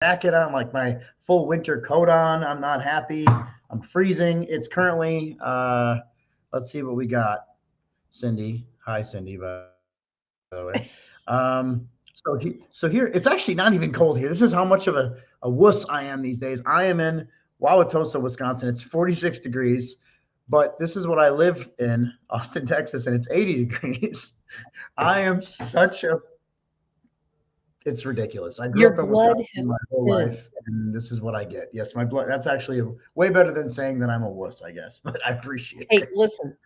jacket on, like my full winter coat on. I'm not happy. I'm freezing. It's currently, let's see what we got. Cindy. Hi, Cindy, by the way. So here, it's actually not even cold here. This is how much of a wuss I am these days. I am in Wauwatosa, Wisconsin. It's 46 degrees, but this is what I live in, Austin, Texas, and it's 80 degrees. I am such a It's ridiculous. I grew Your up in blood Wisconsin has my whole thinned. life, and this is what I get. Yes, my blood. That's actually way better than saying that I'm a wuss, I guess. But I appreciate Hey, it. listen,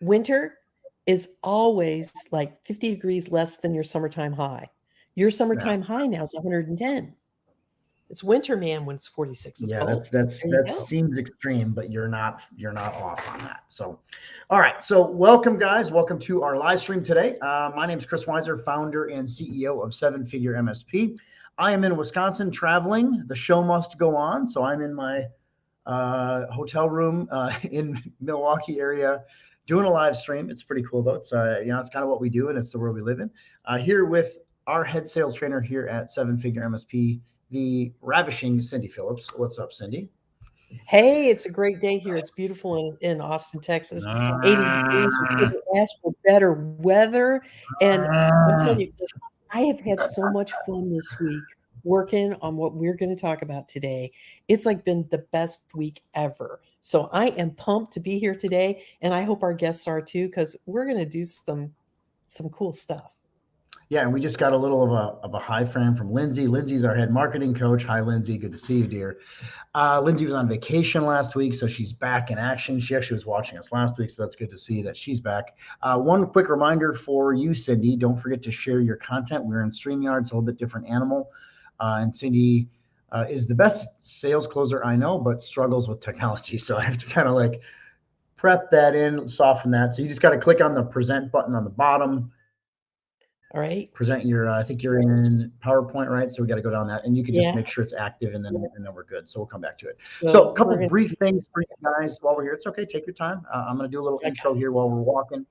winter is always like 50 degrees less than your summertime high. Your Yeah, summertime high now is 110. It's winter, man, when it's 46. It's yeah. cold. There you That go. seems extreme, but you're not off on that. So, all right. So, welcome, guys. Welcome to our live stream today. My name is Chris Weiser, founder and CEO of Seven Figure MSP. I am in Wisconsin traveling. The show must go on. So I'm in my hotel room in Milwaukee area doing a live stream. It's pretty cool though. It's kind of what we do and it's the world we live in. Here with our head sales trainer here at Seven Figure MSP, the ravishing Cindy Phillips. What's up, Cindy? Hey, it's a great day here. It's beautiful in Austin, Texas. 80 degrees. We couldn't ask for better weather. And I'm telling you, I have had so much fun this week working on what we're going to talk about today. It's like been the best week ever. So I am pumped to be here today, and I hope our guests are too, because we're going to do some cool stuff. Yeah, and we just got a little of a high frame from Lindsay. Lindsay's our head marketing coach. Hi, Lindsay. Good to see you, dear. Lindsay was on vacation last week, so she's back in action. She actually was watching us last week, so that's good to see that she's back. One quick reminder for you, Cindy, don't forget to share your content. We're in StreamYard, it's a little bit different animal. And Cindy is the best sales closer I know, but struggles with technology. So I have to kind of like prep that in, soften that. So you just got to click on the present button on the bottom, All present right. your, I think you're in PowerPoint, right? So we got to go down that and you can just make sure Yeah. it's active and then we're good. So we'll come back to it. So a So couple we're going brief to, things for you guys while we're here. It's okay. Take your time. I'm going to do a little I intro got here while we're walking.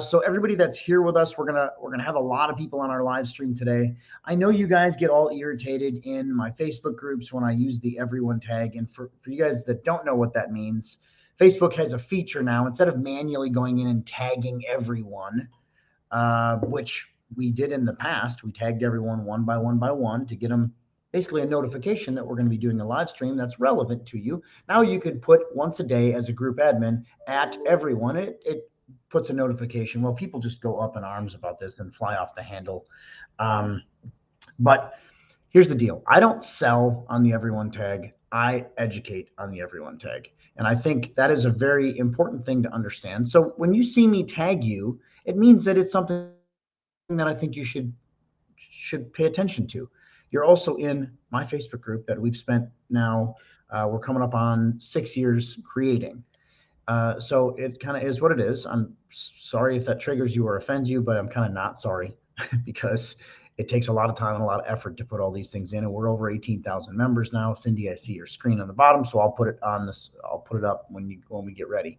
So everybody that's here with us, we're gonna have a lot of people on our live stream today. I know you guys get all irritated in my Facebook groups when I use the everyone tag, and for you guys that don't know what that means, Facebook has a feature now. Instead of manually going in and tagging everyone, which we did in the past, we tagged everyone one by one to get them basically a notification that we're going to be doing a live stream that's relevant to you. Now you could put once a day as a group admin at everyone. It puts a notification. Well, people just go up in arms about this and fly off the handle. Um, but here's the deal. I don't sell on the everyone tag. I educate on the everyone tag. And I think that is a very important thing to understand. So when you see me tag you, it means that it's something that I think you should pay attention to. You're also in my Facebook group that we've spent now. We're coming up on 6 years creating. So it kind of is what it is. I'm sorry if that triggers you or offends you, but I'm kind of not sorry because it takes a lot of time and a lot of effort to put all these things in. And we're over 18,000 members now. Cindy, I see your screen on the bottom, so I'll put it on this. I'll put it up when we get ready.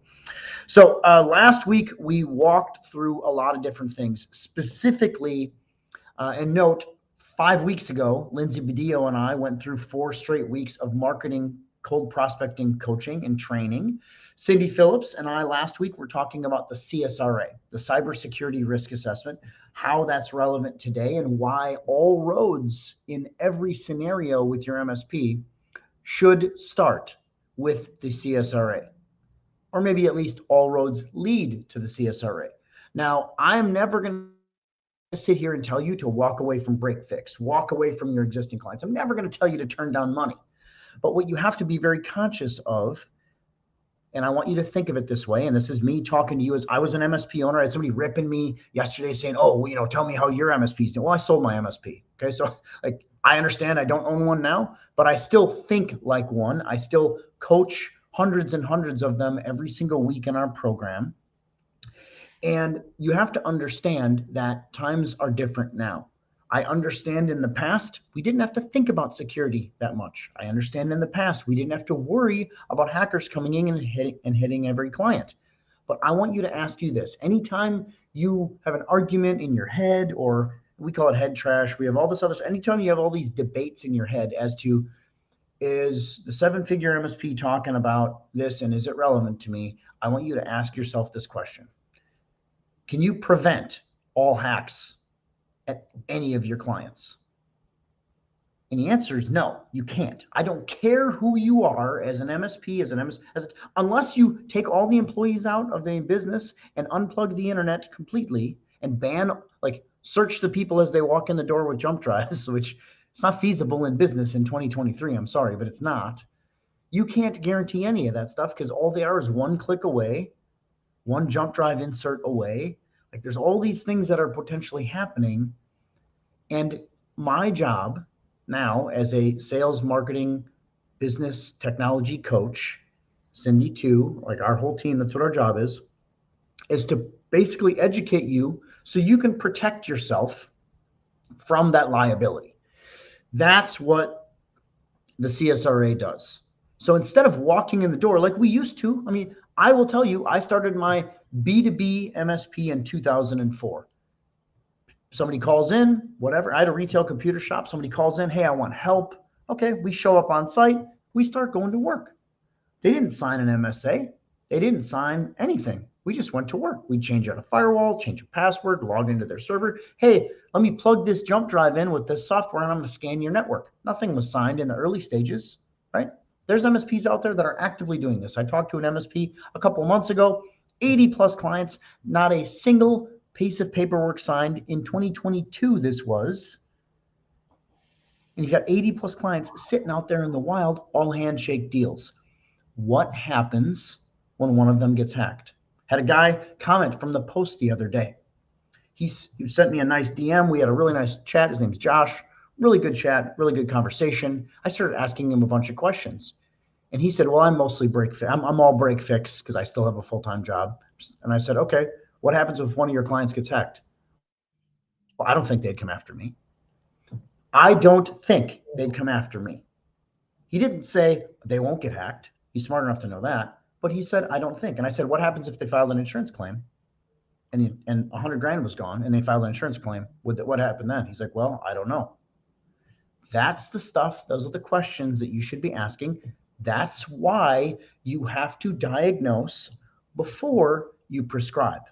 So last week we walked through a lot of different things, specifically, and note, 5 weeks ago, Lindsay Badillo and I went through 4 straight weeks of marketing, cold prospecting, coaching, and training. Cindy Phillips and I last week were talking about the CSRA, the Cybersecurity Risk Assessment, how that's relevant today, and why all roads in every scenario with your MSP should start with the CSRA, or maybe at least all roads lead to the CSRA. Now, I'm never going to sit here and tell you to walk away from break fix, walk away from your existing clients. I'm never going to tell you to turn down money. But what you have to be very conscious of, and I want you to think of it this way, and this is me talking to you as I was an MSP owner. I had somebody ripping me yesterday saying, "Oh, tell me how your MSP's doing." Well, I sold my MSP. Okay, so like I understand I don't own one now, but I still think like one. I still coach hundreds and hundreds of them every single week in our program. And you have to understand that times are different now. I understand in the past, we didn't have to think about security that much. I understand in the past, we didn't have to worry about hackers coming in and hitting every client. But I want you to ask you this. Anytime you have an argument in your head or We call it head trash. We have all this other. Anytime you have all these debates in your head as to, is the seven-figure MSP talking about this and is it relevant to me? I want you to ask yourself this question. Can you prevent all hacks at any of your clients? And the answer is no, you can't. I don't care who you are as an MSP, unless you take all the employees out of the business and unplug the internet completely and ban, like, search the people as they walk in the door with jump drives, which it's not feasible in business in 2023. I'm sorry, but it's not. You can't guarantee any of that stuff because all they are is one click away, one jump drive insert away. Like, there's all these things that are potentially happening. And my job now as a sales, marketing, business, technology coach, Cindy too, like our whole team, that's what our job is to basically educate you so you can protect yourself from that liability. That's what the CSRA does. So instead of walking in the door like we used to, I mean, I will tell you, I started my B2B MSP in 2004. Somebody calls in, whatever. I had a retail computer shop. Somebody calls in, hey, I want help. Okay, we show up on site. We start going to work. They didn't sign an MSA. They didn't sign anything. We just went to work. We change out a firewall, change a password, log into their server. Hey, let me plug this jump drive in with this software and I'm going to scan your network. Nothing was signed in the early stages, right? There's MSPs out there that are actively doing this. I talked to an MSP a couple of months ago, 80 plus clients, not a single piece of paperwork signed in 2022. This was, and he's got 80 plus clients sitting out there in the wild, all handshake deals. What happens when one of them gets hacked? Had a guy comment from the post the other day. He sent me a nice DM. We had a really nice chat. His name's Josh. Really good chat, really good conversation. I started asking him a bunch of questions. And he said, well, I'm mostly I'm all break fix because I still have a full-time job. And I said, okay, what happens if one of your clients gets hacked? Well, I don't think they'd come after me. I don't think they'd come after me. He didn't say they won't get hacked. He's smart enough to know that. But he said, I don't think. And I said, what happens if they filed an insurance claim and 100 grand was gone and they filed an insurance claim? What happened then? He's like, well, I don't know. That's the stuff. Those are the questions that you should be asking. That's why you have to diagnose before you prescribe.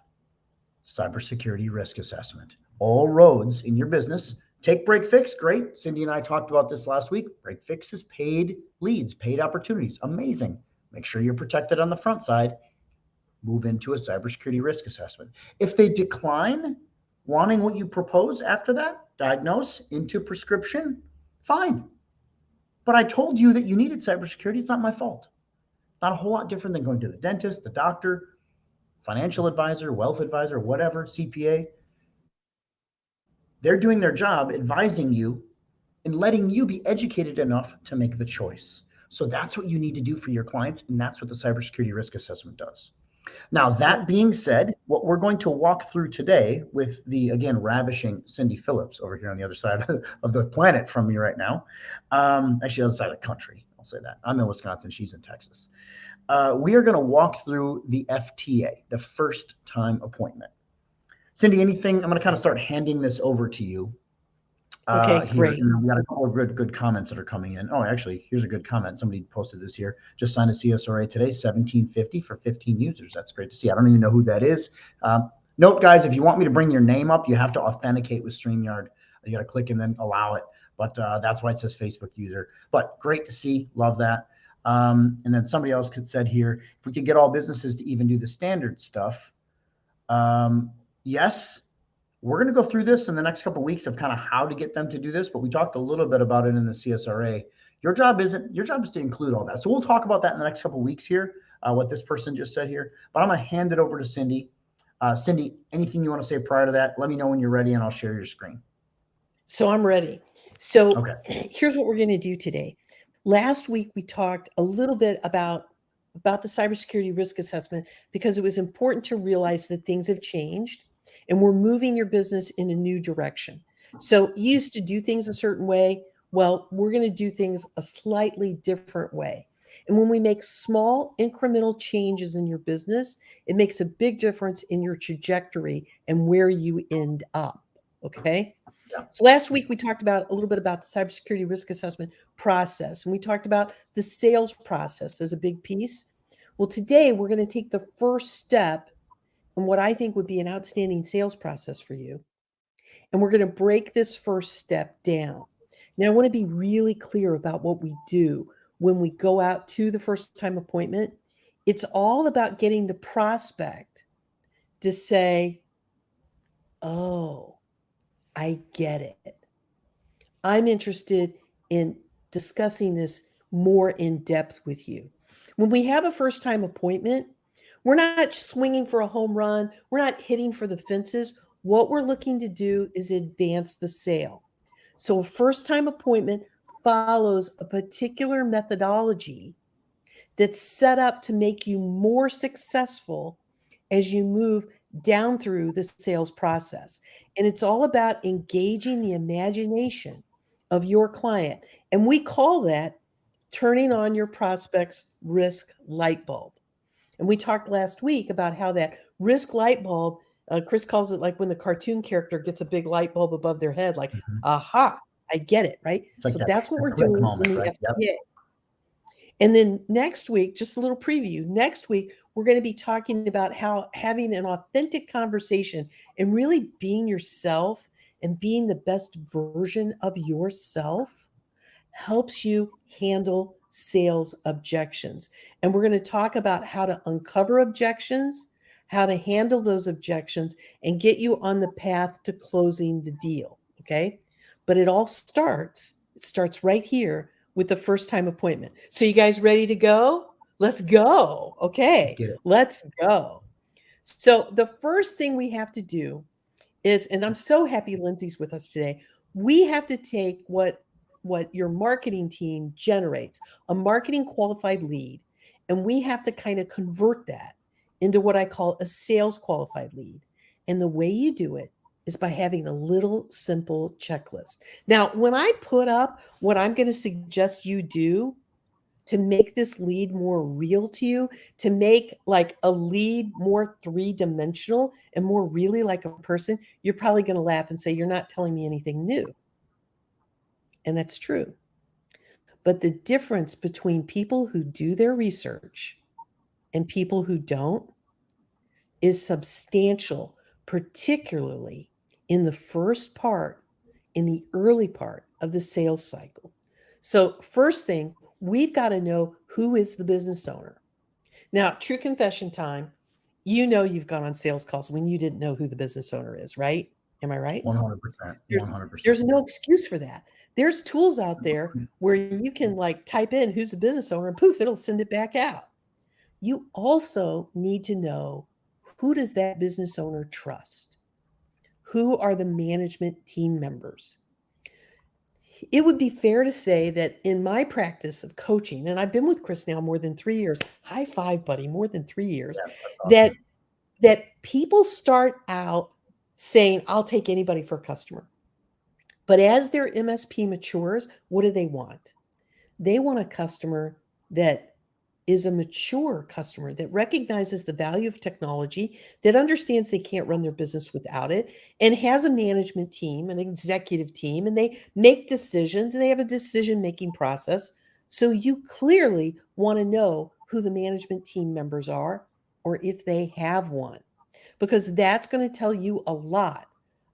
Cybersecurity risk assessment. All roads in your business. Take break fix. Great. Cindy and I talked about this last week. Break fix is paid leads, paid opportunities. Amazing. Make sure you're protected on the front side. Move into a cybersecurity risk assessment. If they decline wanting what you propose after that, diagnose into prescription, fine. But I told you that you needed cybersecurity. It's not my fault. Not a whole lot different than going to the dentist, the doctor, financial advisor, wealth advisor, whatever, CPA. They're doing their job advising you and letting you be educated enough to make the choice. So that's what you need to do for your clients, and that's what the cybersecurity risk assessment does. Now, that being said, what we're going to walk through today with the, again, ravishing Cindy Phillips over here on the other side of the planet from me right now, actually, other side of the country, I'll say that. I'm in Wisconsin, she's in Texas. We are going to walk through the FTA, the first time appointment. Cindy, anything? I'm going to kind of start handing this over to you. Okay, great. Here. We got a couple of good comments that are coming in. Oh, actually, here's a good comment. Somebody posted this here. Just signed a CSRA today, $17.50 for 15 users. That's great to see. I don't even know who that is. Note, guys, if you want me to bring your name up, you have to authenticate with StreamYard. You got to click and then allow it. But that's why it says Facebook user. But great to see. Love that. And then somebody else said here, if we could get all businesses to even do the standard stuff. Yes. We're going to go through this in the next couple of weeks of kind of how to get them to do this, but we talked a little bit about it in the CSRA. Your job is to include all that. So we'll talk about that in the next couple of weeks here, what this person just said here. But I'm going to hand it over to Cindy. Cindy, anything you want to say prior to that, let me know when you're ready and I'll share your screen. So I'm ready. So okay. Here's what we're going to do today. Last week, we talked a little bit about the cybersecurity risk assessment because it was important to realize that things have changed and we're moving your business in a new direction. So you used to do things a certain way. Well, we're going to do things a slightly different way. And when we make small incremental changes in your business, it makes a big difference in your trajectory and where you end up. Okay. Yeah. So last week we talked about a little bit about the cybersecurity risk assessment process, and we talked about the sales process as a big piece. Well, today we're going to take the first step in what I think would be an outstanding sales process for you. And we're going to break this first step down. Now, I want to be really clear about what we do when we go out to the first time appointment. It's all about getting the prospect to say, oh, I get it. I'm interested in discussing this more in depth with you. When we have a first time appointment, we're not swinging for a home run, we're not hitting for the fences. What we're looking to do is advance the sale. So, a first time appointment follows a particular methodology that's set up to make you more successful as you move down through the sales process. And it's all about engaging the imagination of your client. And we call that turning on your prospect's risk light bulb. And we talked last week about how that risk light bulb, Chris calls it like when the cartoon character gets a big light bulb above their head, like, aha, I get it, right? It's like So that's what we're click doing moment, in the right? Yep. FBA. And then next week, just a little preview, next week, we're going to be talking about how having an authentic conversation and really being yourself and being the best version of yourself helps you handle sales objections. And we're going to talk about how to uncover objections, how to handle those objections, and get you on the path to closing the deal. Okay. But it starts right here with the first time appointment. So, you guys ready to go? Let's go. Okay. Get it. Let's go. So, the first thing we have to do is, and I'm so happy Lindsay's with us today, we have to take what your marketing team generates, a marketing qualified lead, and we have to kind of convert that into what I call a sales qualified lead. And the way you do it is by having a little simple checklist. Now, when I put up what I'm going to suggest you do to make this lead more real to you, to make like a lead more three-dimensional and more really like a person, you're probably going to laugh and say, you're not telling me anything new. And that's true. But the difference between people who do their research and people who don't is substantial, particularly in the first part, in the early part of the sales cycle. So, first thing, we've got to know who is the business owner. Now, true confession time, you know you've gone on sales calls when you didn't know who the business owner is, right? Am I right? 100%. There's 100%. there's no excuse for that. There's tools out there where you can like type in who's the business owner and poof, it'll send it back out. You also need to know, who does that business owner trust? Who are the management team members? It would be fair to say that in my practice of coaching, and I've been with Chris now more than 3 years, high five, buddy, more than 3 years, Yeah, that's that awesome. that people start out saying, I'll take anybody for a customer. But as their MSP matures, what do they want? They want a customer that is a mature customer that recognizes the value of technology, that understands they can't run their business without it, and has a management team, an executive team, and they make decisions and they have a decision-making process. So you clearly want to know who the management team members are or if they have one, because that's going to tell you a lot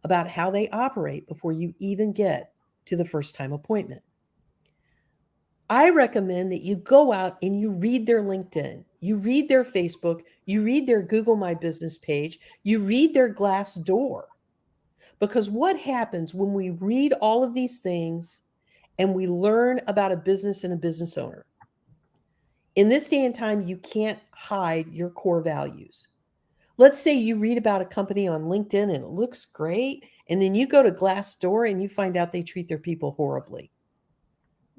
about how they operate before you even get to the first time appointment. I recommend that you go out and you read their LinkedIn, you read their Facebook, you read their Google My Business page, you read their Glassdoor. Because what happens when we read all of these things and we learn about a business and a business owner? In this day and time, you can't hide your core values. Let's say you read about a company on LinkedIn and it looks great, and then you go to Glassdoor and you find out they treat their people horribly.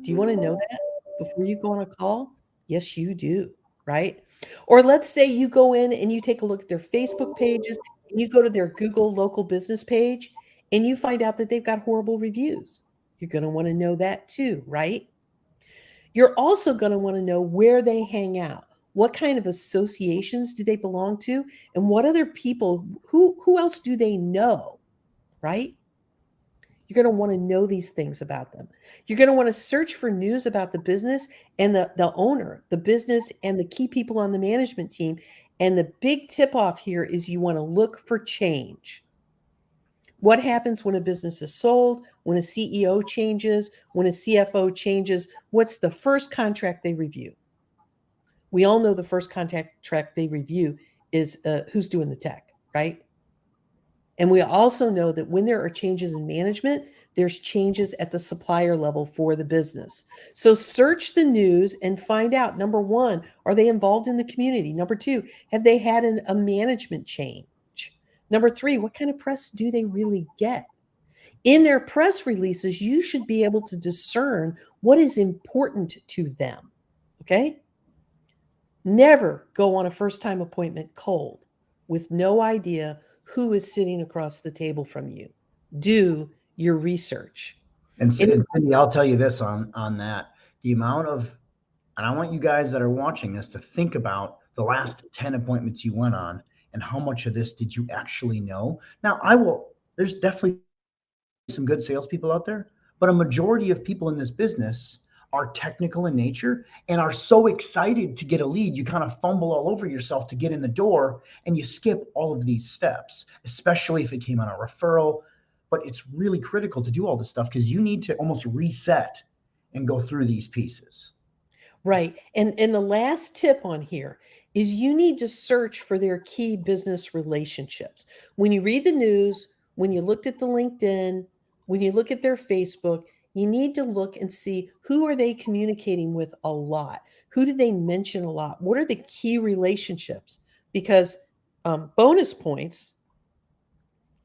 Do you want to know that before you go on a call? Yes, you do, right? Or let's say you go in and you take a look at their Facebook pages, and you go to their Google local business page, and you find out that they've got horrible reviews. You're going to want to know that too, right? You're also going to want to know where they hang out. What kind of associations do they belong to? And what other people, who else do they know, right? You're going to want to know these things about them. You're going to want to search for news about the business and the owner, the business, and the key people on the management team. And the big tip off here is you want to look for change. What happens when a business is sold, when a CEO changes, when a CFO changes? What's the first contract they review? We all know the first contract they review is who's doing the tech, right? And we also know that when there are changes in management, there's changes at the supplier level for the business. So search the news and find out, number one, are they involved in the community? Number two, have they had a management change? Number three, what kind of press do they really get? In their press releases, you should be able to discern what is important to them, okay? Never go on a first-time appointment cold with no idea who is sitting across the table from you. Do your research. And Cindy, I'll tell you this on that. The amount of, and I want you guys that are watching this to think about the last 10 appointments you went on and how much of this did you actually know. Now, there's definitely some good salespeople out there, but a majority of people in this business are technical in nature and are so excited to get a lead, you kind of fumble all over yourself to get in the door and you skip all of these steps, especially if it came on a referral. But it's really critical to do all this stuff because you need to almost reset and go through these pieces. Right. And the last tip on here is you need to search for their key business relationships. When you read the news, when you looked at the LinkedIn, when you look at their Facebook, you need to look and see who are they communicating with a lot? Who do they mention a lot? What are the key relationships? Because bonus points,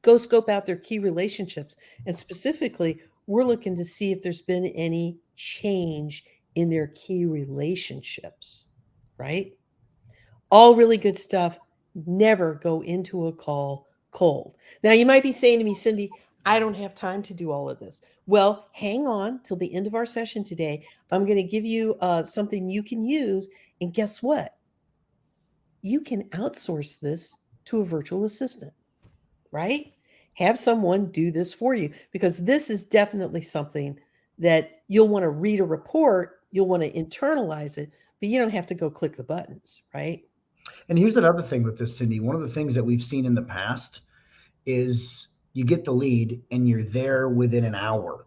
go scope out their key relationships. And specifically, we're looking to see if there's been any change in their key relationships, right? All really good stuff. Never go into a call cold. Now, you might be saying to me, Cindy, I don't have time to do all of this. Well, hang on till the end of our session today. I'm going to give you something you can use. And guess what? You can outsource this to a virtual assistant, right? Have someone do this for you because this is definitely something that you'll want to read a report, you'll want to internalize it, but you don't have to go click the buttons, right? And here's another thing with this, Cindy. One of the things that we've seen in the past is you get the lead and you're there within an hour.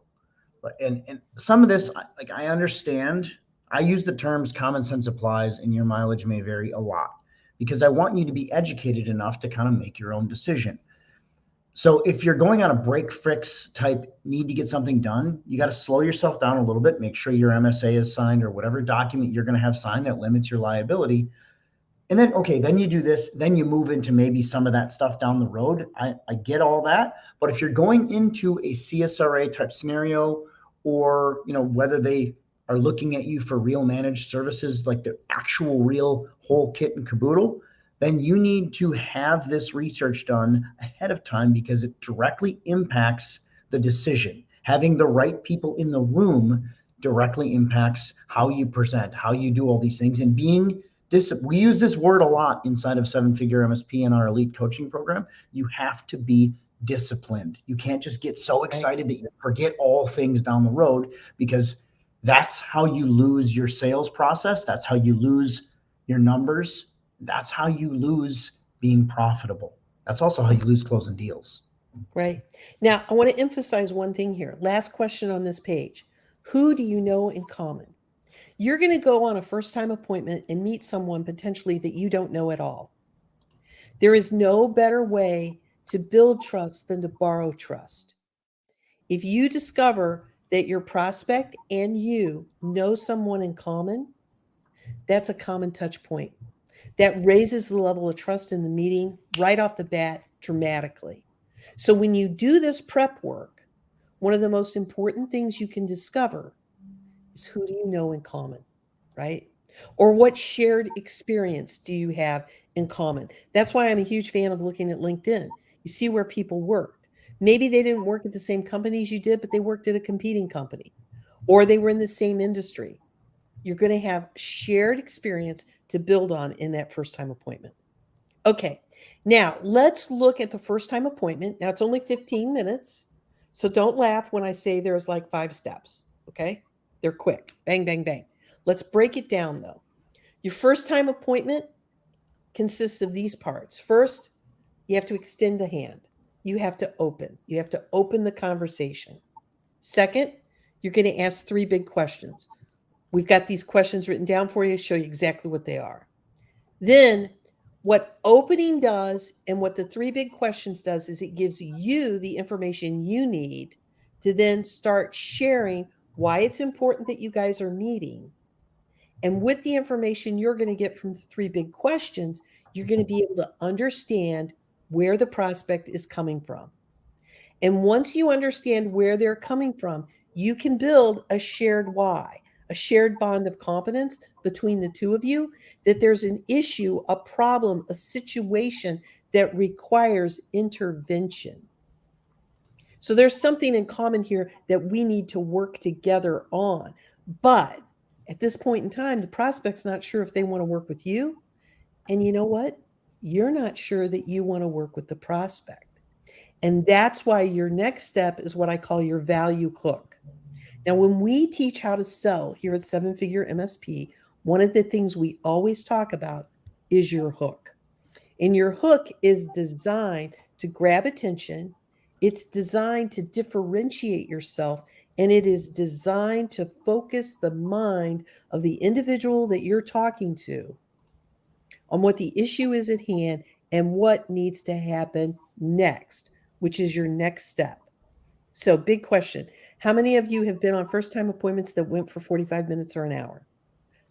And some of this, like I understand, I use the terms common sense applies and your mileage may vary a lot because I want you to be educated enough to kind of make your own decision. So if you're going on a break fix type need to get something done, you got to slow yourself down a little bit, make sure your MSA is signed or whatever document you're going to have signed that limits your liability. And then, okay, then you do this, then you move into maybe some of that stuff down the road. I get all that. But if you're going into a CSRA type scenario or, whether they are looking at you for real managed services, like the actual real whole kit and caboodle, then you need to have this research done ahead of time because it directly impacts the decision. Having the right people in the room directly impacts how you present, how you do all these things, and being we use this word a lot inside of Seven Figure MSP in our elite coaching program. You have to be disciplined. You can't just get so excited that you forget all things down the road because that's how you lose your sales process. That's how you lose your numbers. That's how you lose being profitable. That's also how you lose closing deals. Right. Now, I want to emphasize one thing here. Last question on this page. Who do you know in common? You're going to go on a first-time appointment and meet someone potentially that you don't know at all. There is no better way to build trust than to borrow trust. If you discover that your prospect and you know someone in common, that's a common touch point. That raises the level of trust in the meeting right off the bat dramatically. So when you do this prep work, one of the most important things you can discover is who do you know in common, right? Or what shared experience do you have in common? That's why I'm a huge fan of looking at LinkedIn. You see where people worked. Maybe they didn't work at the same companies you did, but they worked at a competing company, or they were in the same industry. You're going to have shared experience to build on in that first-time appointment. Okay, now let's look at the first-time appointment. Now it's only 15 minutes. So don't laugh when I say there's like 5 steps, okay? They're quick. Bang, bang, bang. Let's break it down though. Your first time appointment consists of these parts. First, you have to extend a hand. You have to open. You have to open the conversation. Second, you're going to ask 3 big questions. We've got these questions written down for you, show you exactly what they are. Then what opening does and what the 3 big questions does is it gives you the information you need to then start sharing why it's important that you guys are meeting. And with the information you're going to get from the 3 big questions, you're going to be able to understand where the prospect is coming from. And once you understand where they're coming from, you can build a shared why, a shared bond of competence between the 2 of you, that there's an issue, a problem, a situation that requires intervention. So there's something in common here that we need to work together on. But at this point in time, the prospect's not sure if they want to work with you. And you know what? You're not sure that you want to work with the prospect. And that's why your next step is what I call your value hook. Now, when we teach how to sell here at 7-Figure MSP, one of the things we always talk about is your hook. And your hook is designed to grab attention. It's designed to differentiate yourself, and it is designed to focus the mind of the individual that you're talking to on what the issue is at hand and what needs to happen next, which is your next step. So, big question. How many of you have been on first time appointments that went for 45 minutes or an hour?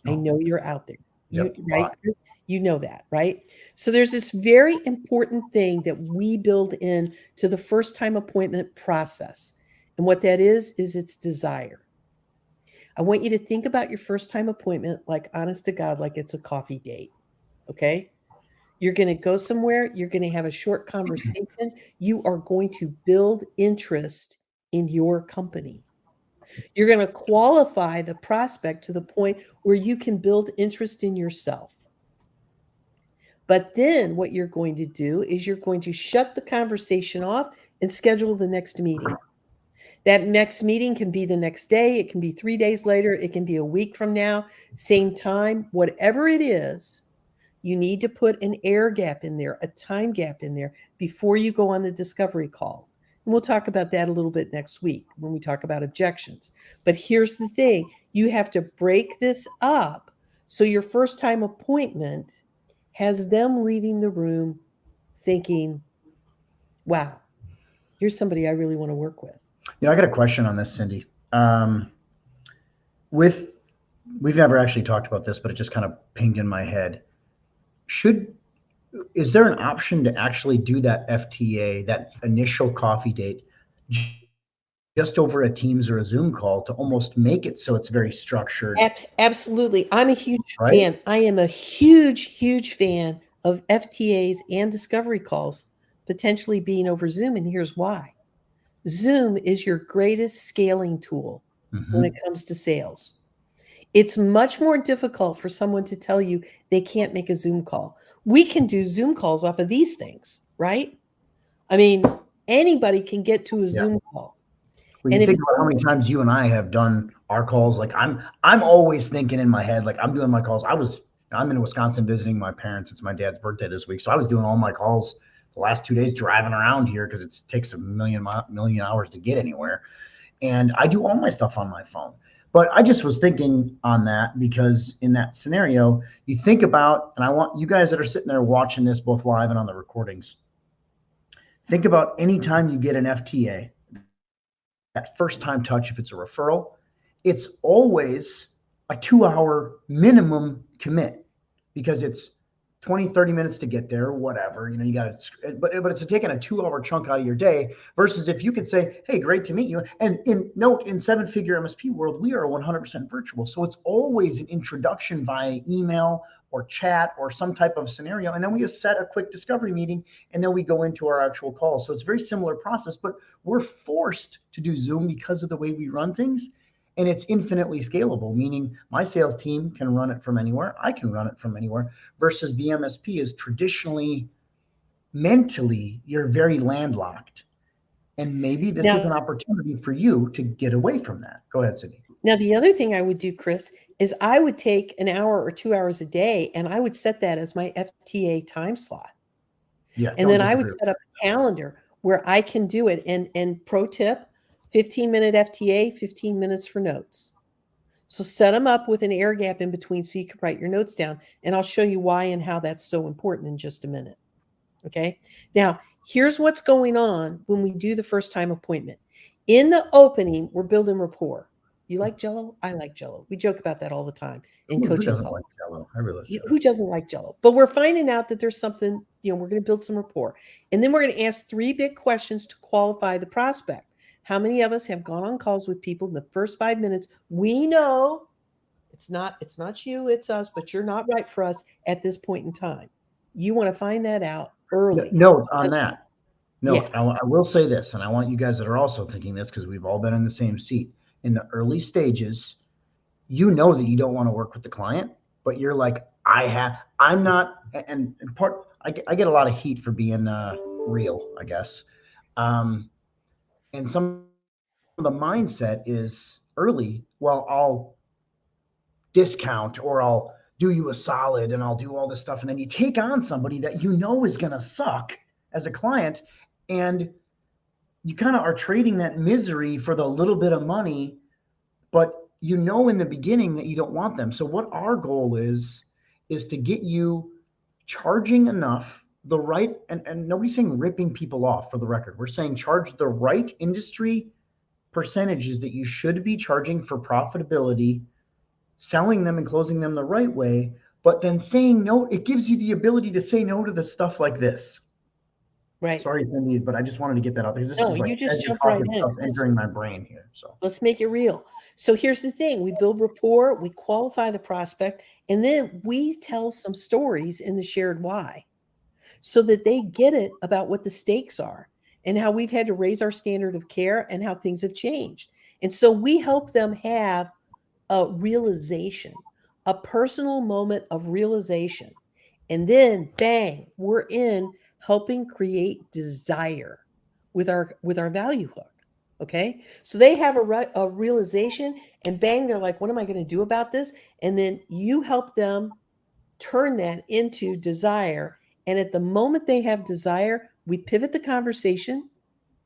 I know you're out there. Yep. Right? You know that, right? So there's this very important thing that we build in to the first time appointment process. And what that is it's desire. I want you to think about your first time appointment like, honest to God, like it's a coffee date. Okay? You're going to go somewhere, you're going to have a short conversation, you are going to build interest in your company. You're going to qualify the prospect to the point where you can build interest in yourself. But then what you're going to do is you're going to shut the conversation off and schedule the next meeting. That next meeting can be the next day, it can be 3 days later, it can be a week from now, same time, whatever it is. You need to put an air gap in there, a time gap in there before you go on the discovery call. And we'll talk about that a little bit next week when we talk about objections. But here's the thing, you have to break this up so your first time appointment has them leaving the room thinking, wow, here's somebody I really want to work with. I got a question on this, Cindy. We've never actually talked about this, but it just kind of pinged in my head. Is there an option to actually do that FTA, that initial coffee date, just over a Teams or a Zoom call to almost make it so it's very structured? Absolutely. I'm a huge fan. I am a huge fan of FTAs and discovery calls potentially being over Zoom. And here's why. Zoom is your greatest scaling tool when it comes to sales. It's much more difficult for someone to tell you they can't make a Zoom call. We can do Zoom calls off of these things, right? I mean, anybody can get to a Zoom call. When you think about how many times you and I have done our calls, like I'm always thinking in my head, like I'm doing my calls. I'm in Wisconsin visiting my parents. It's my dad's birthday this week. So I was doing all my calls the last 2 days driving around here because it takes a million hours to get anywhere. And I do all my stuff on my phone. But I just was thinking on that because in that scenario, you think about, and I want you guys that are sitting there watching this both live and on the recordings, think about any time you get an FTA, that first time touch, if it's a referral, it's always a 2-hour minimum commit because it's 20, 30 minutes to get there, whatever, you got to, but it's taking a 2-hour chunk out of your day versus if you could say, hey, great to meet you. And in 7-Figure MSP world, we are 100% virtual. So it's always an introduction via email or chat or some type of scenario. And then we just set a quick discovery meeting and then we go into our actual call. So it's a very similar process, but we're forced to do Zoom because of the way we run things. And it's infinitely scalable, meaning my sales team can run it from anywhere. I can run it from anywhere versus the MSP is traditionally, mentally, you're very landlocked. And maybe this is Now, an opportunity for you to get away from that. Go ahead, Cindy. now the other thing I would do, Chris, is I would take an hour or 2 hours a day and I would set that as my FTA time slot. Yeah, And don't then I would disagree with set up a calendar where I can do it. And pro tip, 15-minute FTA, 15 minutes for notes. So set them up with an air gap in between so you can write your notes down. And I'll show you why and how that's so important in just a minute. Okay. Now, here's what's going on when we do the first time appointment. In the opening, we're building rapport. You like Jello? I like Jello. We joke about that all the time in Who coaching doesn't calls. like Jello? I really love Who doesn't like Jello? But we're finding out that there's something, we're going to build some rapport. And then we're going to ask 3 big questions to qualify the prospect. How many of us have gone on calls with people in the first 5 minutes? We know it's not you, it's us, but you're not right for us at this point in time. You want to find that out early. Note on that. Yeah. Note, I will say this, and I want you guys that are also thinking this because we've all been in the same seat. In the early stages, you know that you don't want to work with the client, but you're like, I'm not, and I get a lot of heat for being real, I guess. And some of the mindset is early, well, I'll discount or I'll do you a solid and I'll do all this stuff. And then you take on somebody that you know is going to suck as a client. And you kind of are trading that misery for the little bit of money, but you know in the beginning that you don't want them. So what our goal is to get you charging enough, the right, and nobody's saying ripping people off for the record. We're saying charge the right industry percentages that you should be charging for profitability, selling them and closing them the right way, but then saying no, it gives you the ability to say no to the stuff like this. Right. Sorry, Cindy, but I just wanted to get that out because this No, is like you as just you're jump right talking in. stuff entering my brain here. So Let's make it real. So here's the thing. We build rapport, we qualify the prospect, and then we tell some stories in the shared why so that they get it about what the stakes are and how we've had to raise our standard of care and how things have changed. And so we help them have a realization, a personal moment of realization. And then bang, we're in helping create desire with our value hook. Okay? So they have a realization and bang, they're like, what am I going to do about this? And then you help them turn that into desire. And at the moment they have desire, we pivot the conversation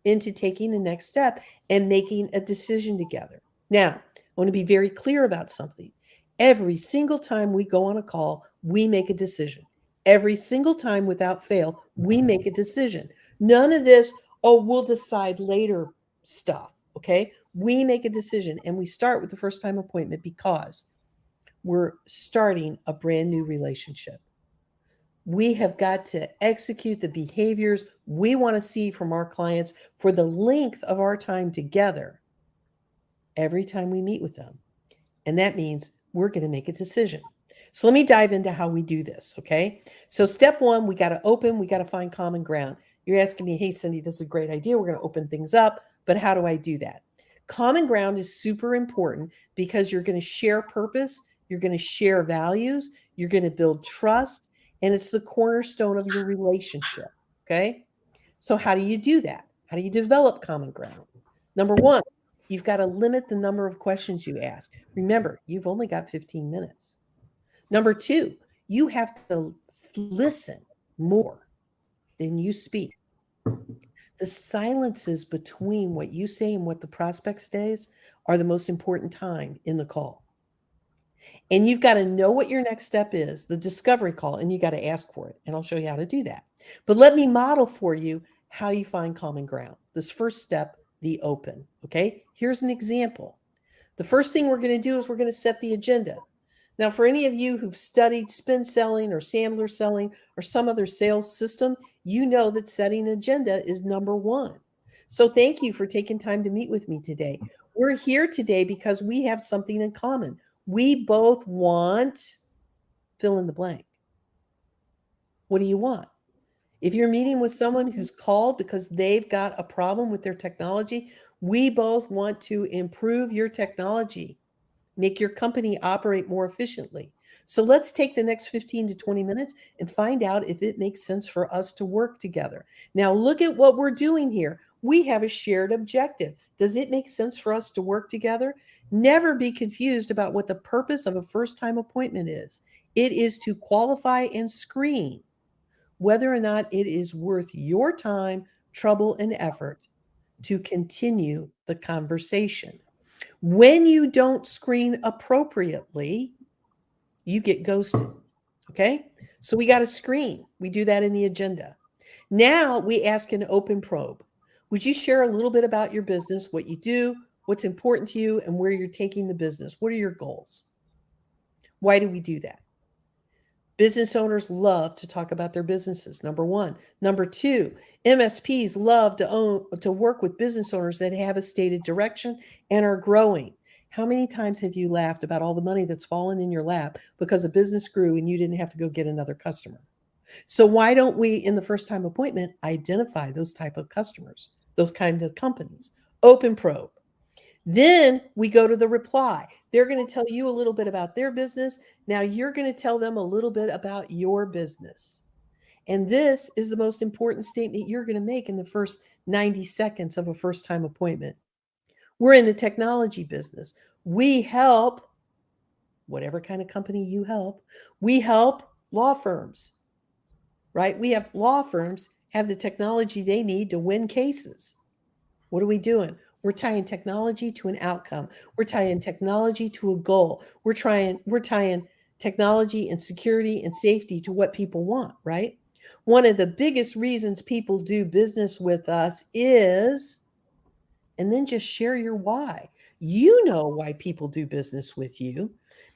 into taking the next step and making a decision together. Now, I want to be very clear about something. Every single time we go on a call, we make a decision. Every single time without fail, we make a decision. None of this, oh, we'll decide later stuff. Okay. We make a decision and we start with the first time appointment because we're starting a brand new relationship. We have got to execute the behaviors we want to see from our clients for the length of our time together every time we meet with them. And that means we're going to make a decision. So let me dive into how we do this. Okay. So step one, we got to open, we got to find common ground. You're asking me, hey, Cindy, this is a great idea. We're going to open things up, but how do I do that? Common ground is super important because you're going to share purpose, you're going to share values, you're going to build trust, and it's the cornerstone of your relationship. Okay. So how do you do that? How do you develop common ground? Number one, you've got to limit the number of questions you ask. Remember, you've only got 15 minutes. Number two, you have to listen more than you speak. The silences between what you say and what the prospect says are the most important time in the call. And you've got to know what your next step is, the discovery call, and you got to ask for it. And I'll show you how to do that. But let me model for you how you find common ground. This first step, the open. Okay, here's an example. The first thing we're going to do is we're going to set the agenda. Now, for any of you who've studied spin selling or Sandler selling or some other sales system, you know that setting an agenda is number one. So thank you for taking time to meet with me today. We're here today because we have something in common. We both want fill in the blank. What do you want? If you're meeting with someone who's called because they've got a problem with their technology, we both want to improve your technology, make your company operate more efficiently. So let's take the next 15 to 20 minutes and find out if it makes sense for us to work together. Now, look at what we're doing here. We have a shared objective. Does it make sense for us to work together? Never be confused about what the purpose of a first time appointment is. It is to qualify and screen whether or not it is worth your time, trouble, and effort to continue the conversation. When you don't screen appropriately, you get ghosted. Okay? So we got to screen. We do that in the agenda. Now we ask an open probe. Would you share a little bit about your business, what you do, what's important to you, and where you're taking the business? What are your goals? Why do we do that? Business owners love to talk about their businesses, number one. Number two, MSPs love to work with business owners that have a stated direction and are growing. How many times have you laughed about all the money that's fallen in your lap because a business grew and you didn't have to go get another customer? So why don't we, in the first time appointment, identify those type of customers, those kinds of companies? Open probe. Then we go to the reply. They're going to tell you a little bit about their business. Now you're going to tell them a little bit about your business. And this is the most important statement you're going to make in the first 90 seconds of a first time appointment. We're in the technology business. We help, whatever kind of company you help, we help law firms, right? We have law firms have the technology they need to win cases. What are we doing? We're tying technology to an outcome. We're tying technology to a goal. We're tying technology and security and safety to what people want, right? One of the biggest reasons people do business with us is, and then just share your why. You know why people do business with you.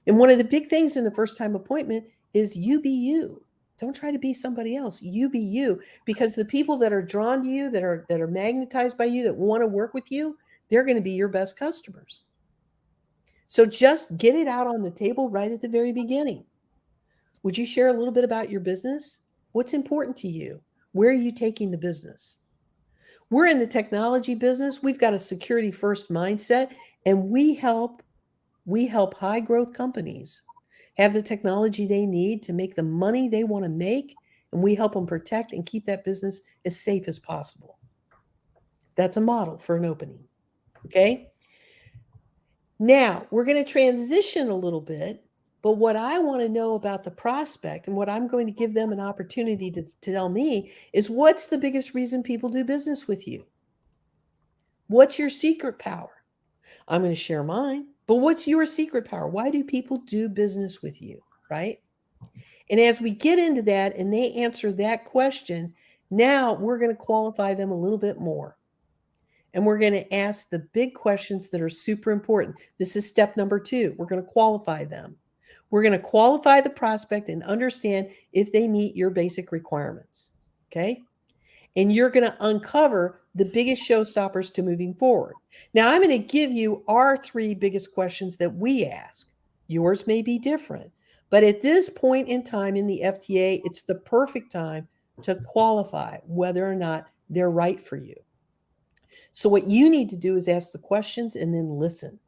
And one of the big things in the first time appointment is you be you. Don't try to be somebody else. You be you, because the people that are drawn to you, that are magnetized by you, that want to work with you, they're going to be your best customers. So just get it out on the table right at the very beginning. Would you share a little bit about your business? What's important to you? Where are you taking the business? We're in the technology business. We've got a security first mindset, and we help high growth companies have the technology they need to make the money they want to make, and we help them protect and keep that business as safe as possible. That's a model for an opening. Okay. Now we're going to transition a little bit, but what I want to know about the prospect and what I'm going to give them an opportunity to tell me is, what's the biggest reason people do business with you? What's your secret power? I'm going to share mine, but what's your secret power? Why do people do business with you, right? And as we get into that and they answer that question, now we're going to qualify them a little bit more. And we're going to ask the big questions that are super important. This is step number 2. We're going to qualify them. We're going to qualify the prospect and understand if they meet your basic requirements. Okay? And you're going to uncover the biggest showstoppers to moving forward. Now, I'm going to give you our 3 biggest questions that we ask. Yours may be different, but at this point in time in the FTA, it's the perfect time to qualify whether or not they're right for you. So what you need to do is ask the questions and then listen.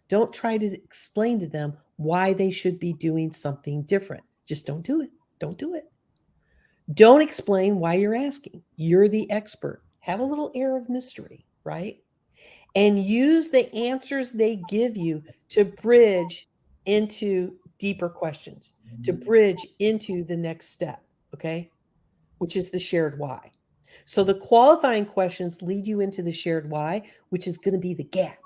Don't try to explain to them why they should be doing something different. Just don't do it. Don't do it. Don't explain why you're asking. You're the expert. Have a little air of mystery, right? And use the answers they give you to bridge into deeper questions, to bridge into the next step, okay? Which is the shared why. So the qualifying questions lead you into the shared why, which is going to be the gap,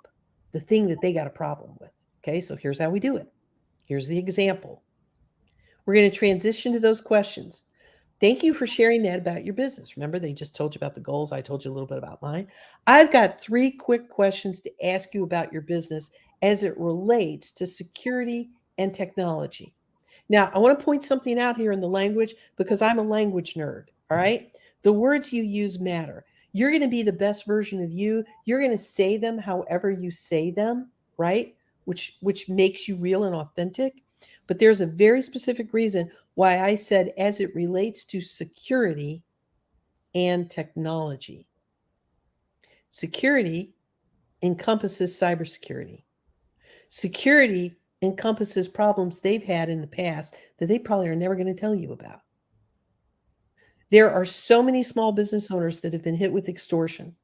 the thing that they got a problem with. Okay, so here's how we do it. Here's the example. We're going to transition to those questions. Thank you for sharing that about your business. Remember, they just told you about the goals. I told you a little bit about mine. I've got 3 quick questions to ask you about your business as it relates to security and technology. Now, I want to point something out here in the language because I'm a language nerd, all right? The words you use matter. You're going to be the best version of you. You're going to say them however you say them, right? Which makes you real and authentic. But there's a very specific reason why I said as it relates to security and technology. Security encompasses cybersecurity. Security encompasses problems they've had in the past that they probably are never going to tell you about. There are so many small business owners that have been hit with extortion.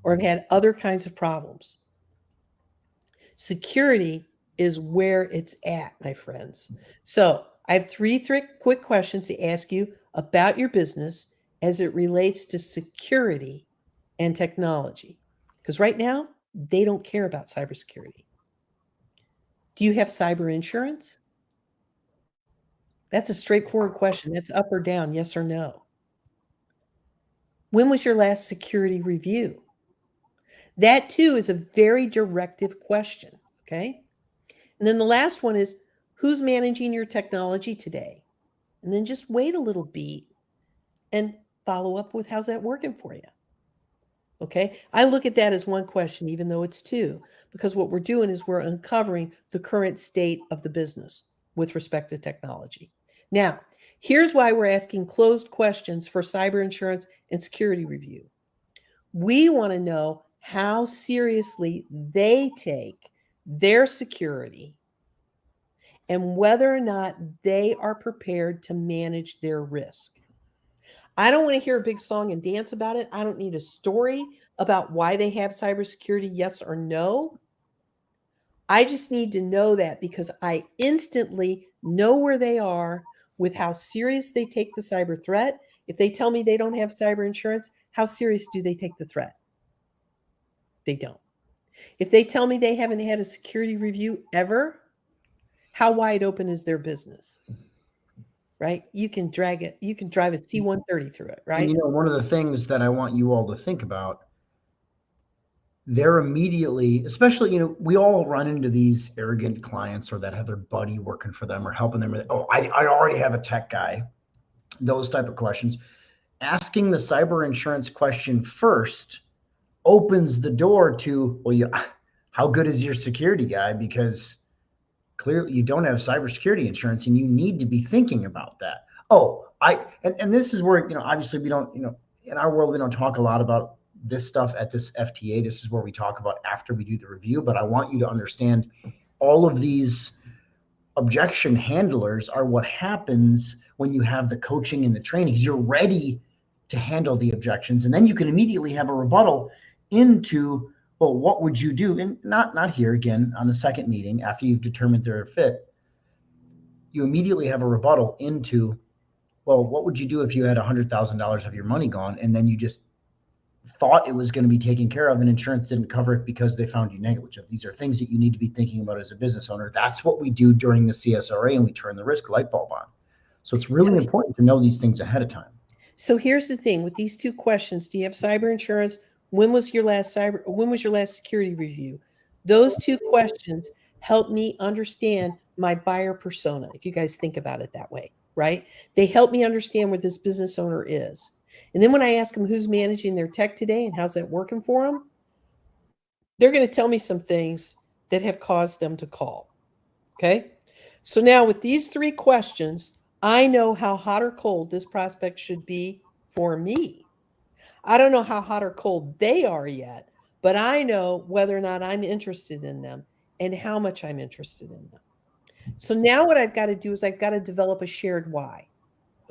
or have had other kinds of problems. Security is where it's at, my friends. So I have three quick questions to ask you about your business as it relates to security and technology. Because right now, they don't care about cybersecurity. Do you have cyber insurance? That's a straightforward question. That's up or down, yes or no. When was your last security review? That too is a very directive question, okay? And then the last one is, who's managing your technology today? And then just wait a little beat and follow up with, how's that working for you? Okay. I look at that as one question, even though it's two, because what we're doing is we're uncovering the current state of the business with respect to technology. Now, here's why we're asking closed questions for cyber insurance and security review. We want to know how seriously they take their security and whether or not they are prepared to manage their risk. I don't want to hear a big song and dance about it. I don't need a story about why they have cybersecurity, yes or no. I just need to know that because I instantly know where they are with how serious they take the cyber threat. If they tell me they don't have cyber insurance, how serious do they take the threat? They don't. If they tell me they haven't had a security review ever, how wide open is their business? Right? You can drive a C-130 through it, right? And one of the things that I want you all to think about, they're immediately, especially, we all run into these arrogant clients or that have their buddy working for them or helping them with, I already have a tech guy, those type of questions. Asking the cyber insurance question first opens the door to, how good is your security guy? Because clearly you don't have cybersecurity insurance and you need to be thinking about that. And this is where, obviously we don't, in our world, we don't talk a lot about this stuff at this FTA. This is where we talk about after we do the review, but I want you to understand all of these objection handlers are what happens when you have the coaching and the training, because you're ready to handle the objections. And then you can immediately have a rebuttal into, well, what would you do? And not here again on the second meeting after you've determined they're a fit. You immediately have a rebuttal into, well, what would you do if you had $100,000 of your money gone and then you just thought it was going to be taken care of and insurance didn't cover it because they found you negligent? These are things that you need to be thinking about as a business owner. That's what we do during the CSRA, and we turn the risk light bulb on. So it's really important to know these things ahead of time. So here's the thing with these two questions. Do you have cyber insurance? When was your last security review? Those two questions help me understand my buyer persona, if you guys think about it that way, right? They help me understand where this business owner is. And then when I ask them who's managing their tech today and how's that working for them, they're going to tell me some things that have caused them to call. Okay. So now with these three questions, I know how hot or cold this prospect should be for me. I don't know how hot or cold they are yet, but I know whether or not I'm interested in them and how much I'm interested in them. So now what I've got to do is I've got to develop a shared why.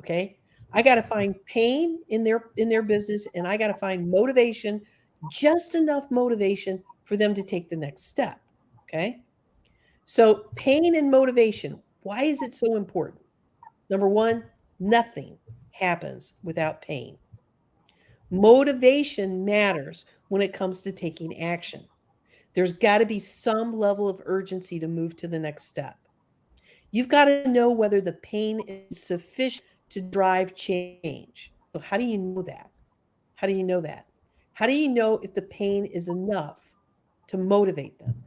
Okay. I got to find pain in their business, and I got to find motivation, just enough motivation for them to take the next step. Okay. So pain and motivation, why is it so important? Number one, nothing happens without pain. Motivation matters when it comes to taking action. There's got to be some level of urgency to move to the next step. You've got to know whether the pain is sufficient to drive change. So how do you know that? How do you know that? How do you know if the pain is enough to motivate them?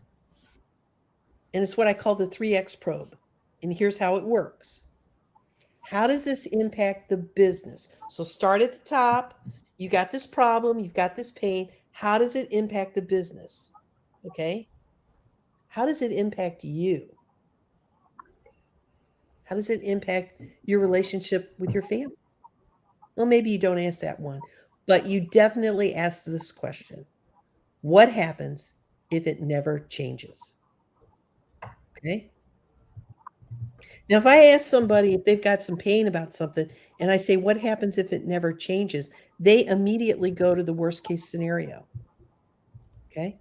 And it's what I call the 3X probe. And here's how it works. How does this impact the business? So start at the top. You got this problem. You've got this pain. How does it impact the business? Okay. How does it impact you? How does it impact your relationship with your family? Well, maybe you don't ask that one, but you definitely ask this question. What happens if it never changes? Okay. Now, if I ask somebody if they've got some pain about something and I say, what happens if it never changes? They immediately go to the worst case scenario. Okay.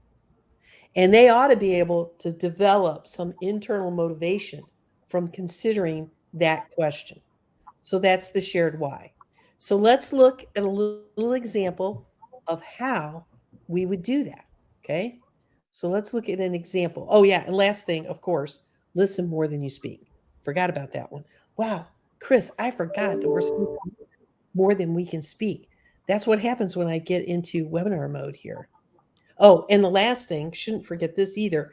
And they ought to be able to develop some internal motivation from considering that question. So that's the shared why. So let's look at a little example of how we would do that. Okay. So let's look at an example. Oh, yeah. And last thing, of course, listen more than you speak. Forgot about that one. Wow. Chris, I forgot that we're supposed to listen more than we can speak. That's what happens when I get into webinar mode here. Oh, and the last thing, shouldn't forget this either.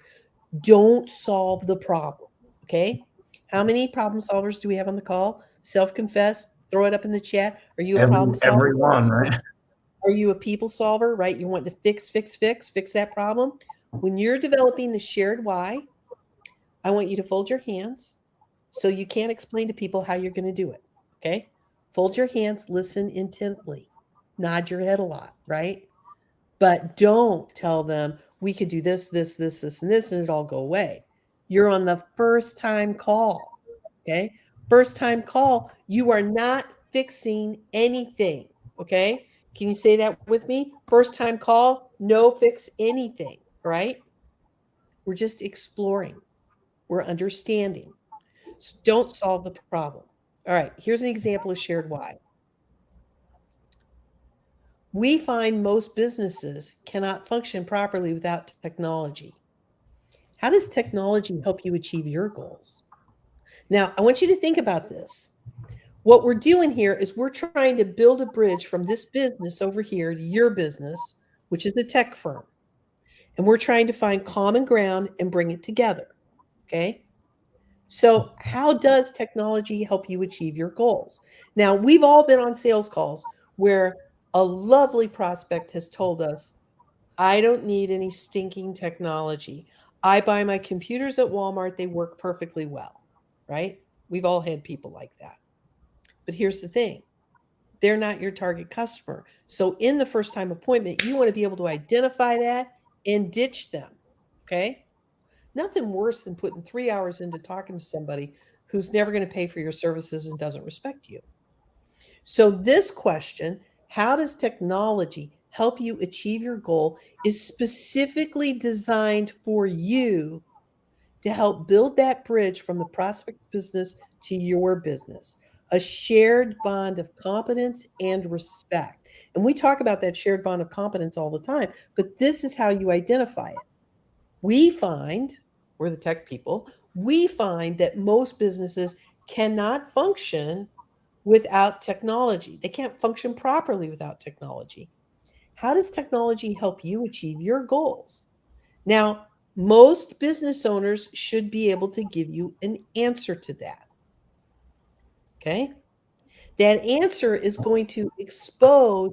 Don't solve the problem. Okay. How many problem solvers do we have on the call? Self confess, throw it up in the chat. Are you a problem solver? Everyone, right? Are you a people solver, right? You want to fix that problem. When you're developing the shared why, I want you to fold your hands so you can't explain to people how you're going to do it. Okay. Fold your hands, listen intently, nod your head a lot, right? But don't tell them we could do this, and this, and it all go away. You're on the first time call. Okay. First time call, you are not fixing anything. Okay. Can you say that with me? First time call, no fix anything. Right. We're just exploring, we're understanding. So don't solve the problem. All right. Here's an example of shared why. We find most businesses cannot function properly without technology. How does technology help you achieve your goals? Now, I want you to think about this. What we're doing here is we're trying to build a bridge from this business over here to your business, which is a tech firm. And we're trying to find common ground and bring it together. Okay. So, how does technology help you achieve your goals? Now, we've all been on sales calls where a lovely prospect has told us, I don't need any stinking technology. I buy my computers at Walmart, they work perfectly well, right? We've all had people like that. But here's the thing, they're not your target customer. So, in the first time appointment, you want to be able to identify that and ditch them, okay? Nothing worse than putting 3 hours into talking to somebody who's never going to pay for your services and doesn't respect you. So, this question, how does technology help you achieve your goal, is specifically designed for you to help build that bridge from the prospect's business to your business, a shared bond of competence and respect. And we talk about that shared bond of competence all the time, but this is how you identify it. We find, we're the tech people, we find that most businesses cannot function without technology. They can't function properly without technology. How does technology help you achieve your goals? Now, most business owners should be able to give you an answer to that. Okay. That answer is going to expose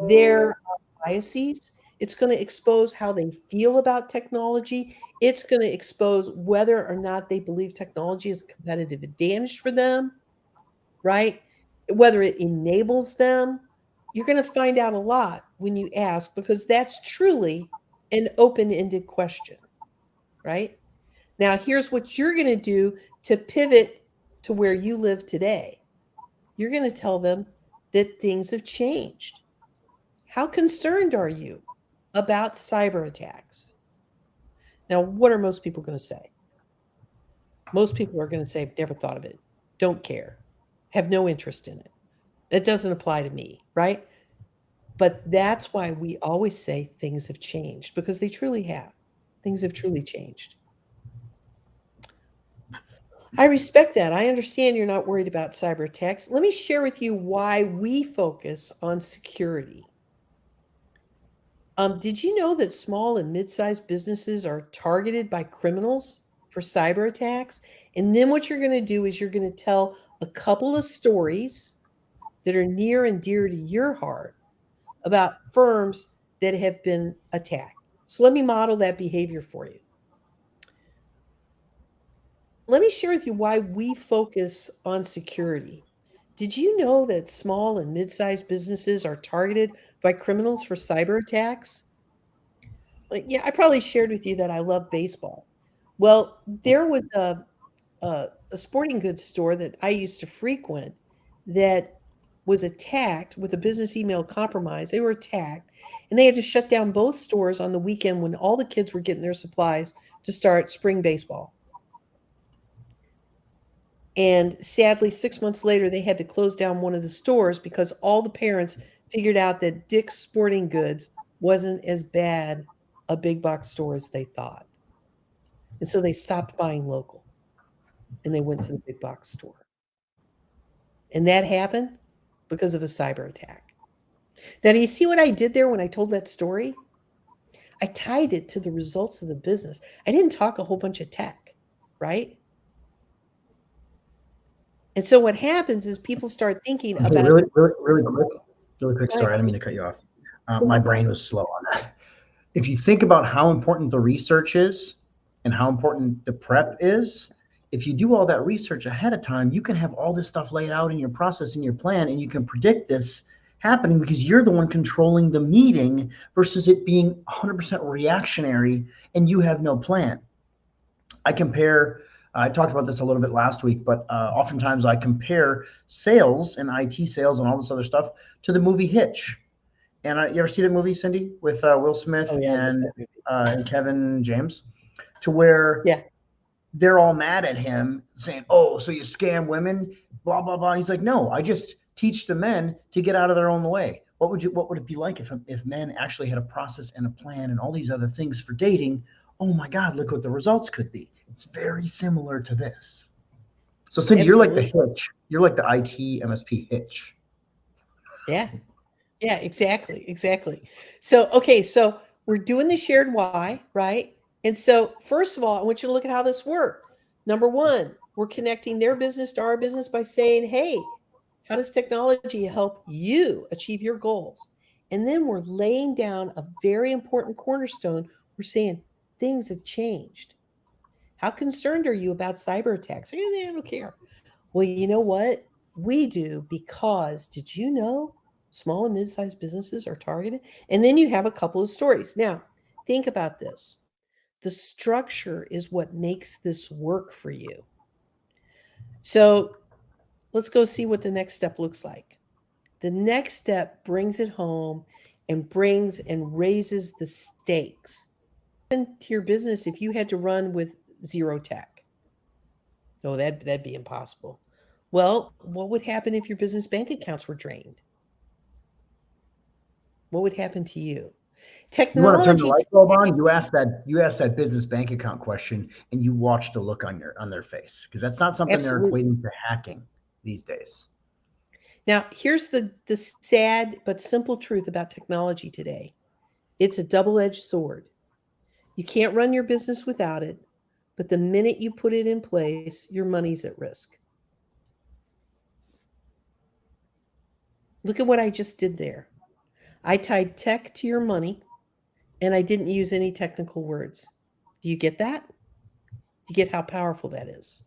their biases. It's going to expose how they feel about technology. It's going to expose whether or not they believe technology is a competitive advantage for them, right? Whether it enables them. You're going to find out a lot when you ask, because that's truly an open ended question, right? Now, here's what you're going to do to pivot to where you live today. You're going to tell them that things have changed. How concerned are you about cyber attacks? Now, what are most people going to say? Most people are going to say, I've never thought of it, don't care, have no interest in it. It doesn't apply to me, right? But that's why we always say things have changed, because they truly have. Things have truly changed. I respect that. I understand you're not worried about cyber attacks. Let me share with you why we focus on security. Did you know that small and mid-sized businesses are targeted by criminals for cyber attacks? And then what you're going to do is you're going to tell a couple of stories that are near and dear to your heart about firms that have been attacked. So let me model that behavior for you. Let me share with you why we focus on security. Did you know that small and mid-sized businesses are targeted by criminals for cyber attacks? Like, yeah, I probably shared with you that I love baseball. Well, there was a sporting goods store that I used to frequent that was attacked with a business email compromise. They were attacked, And they had to shut down both stores on the weekend when all the kids were getting their supplies to start spring baseball. And sadly, 6 months later, they had to close down one of the stores because all the parents figured out that Dick's Sporting Goods wasn't as bad a big box store as they thought. And so they stopped buying local and they went to the big box store. And that happened because of a cyber attack. Now, do you see what I did there when I told that story? I tied it to the results of the business. I didn't talk a whole bunch of tech, right? And so what happens is people start thinking about really quick. Sorry, I didn't mean to cut you off. My brain was slow on that. If you think about how important the research is and how important the prep is, if you do all that research ahead of time, you can have all this stuff laid out in your process, in your plan, and you can predict this happening because you're the one controlling the meeting versus it being 100% reactionary and you have no plan. I talked about this a little bit last week, but oftentimes I compare sales and IT sales and all this other stuff to the movie Hitch. And you ever see that movie, Cindy, with Will Smith and Kevin James, to where they're all mad at him saying, "Oh, so you scam women, blah, blah, blah." And he's like, "No, I just teach the men to get out of their own way." What would it be like if men actually had a process and a plan and all these other things for dating? Oh my God, look what the results could be. It's very similar to this. So Cindy, you're like the Hitch. You're like the IT MSP Hitch. Yeah, exactly. So, okay, so we're doing the shared why, right? And so, first of all, I want you to look at how this worked. Number one, we're connecting their business to our business by saying, hey, how does technology help you achieve your goals? And then we're laying down a very important cornerstone. We're saying things have changed. How concerned are you about cyber attacks? I don't care. Well, you know what? We do because did you know small and mid-sized businesses are targeted? And then you have a couple of stories. Now, think about this. The structure is what makes this work for you. So let's go see what the next step looks like. The next step brings it home and brings and raises the stakes. To your business if you had to run with zero tech. No, that'd be impossible. Well, what would happen if your business bank accounts were drained? What would happen to you? You want to turn the light bulb on? You ask that business bank account question, and you watch the look on their face because that's not something they're equating to hacking these days. Now, here's the sad but simple truth about technology today. It's a double-edged sword. You can't run your business without it, but the minute you put it in place, your money's at risk. Look at what I just did there. I tied tech to your money, and I didn't use any technical words. Do you get that? Do you get how powerful that is?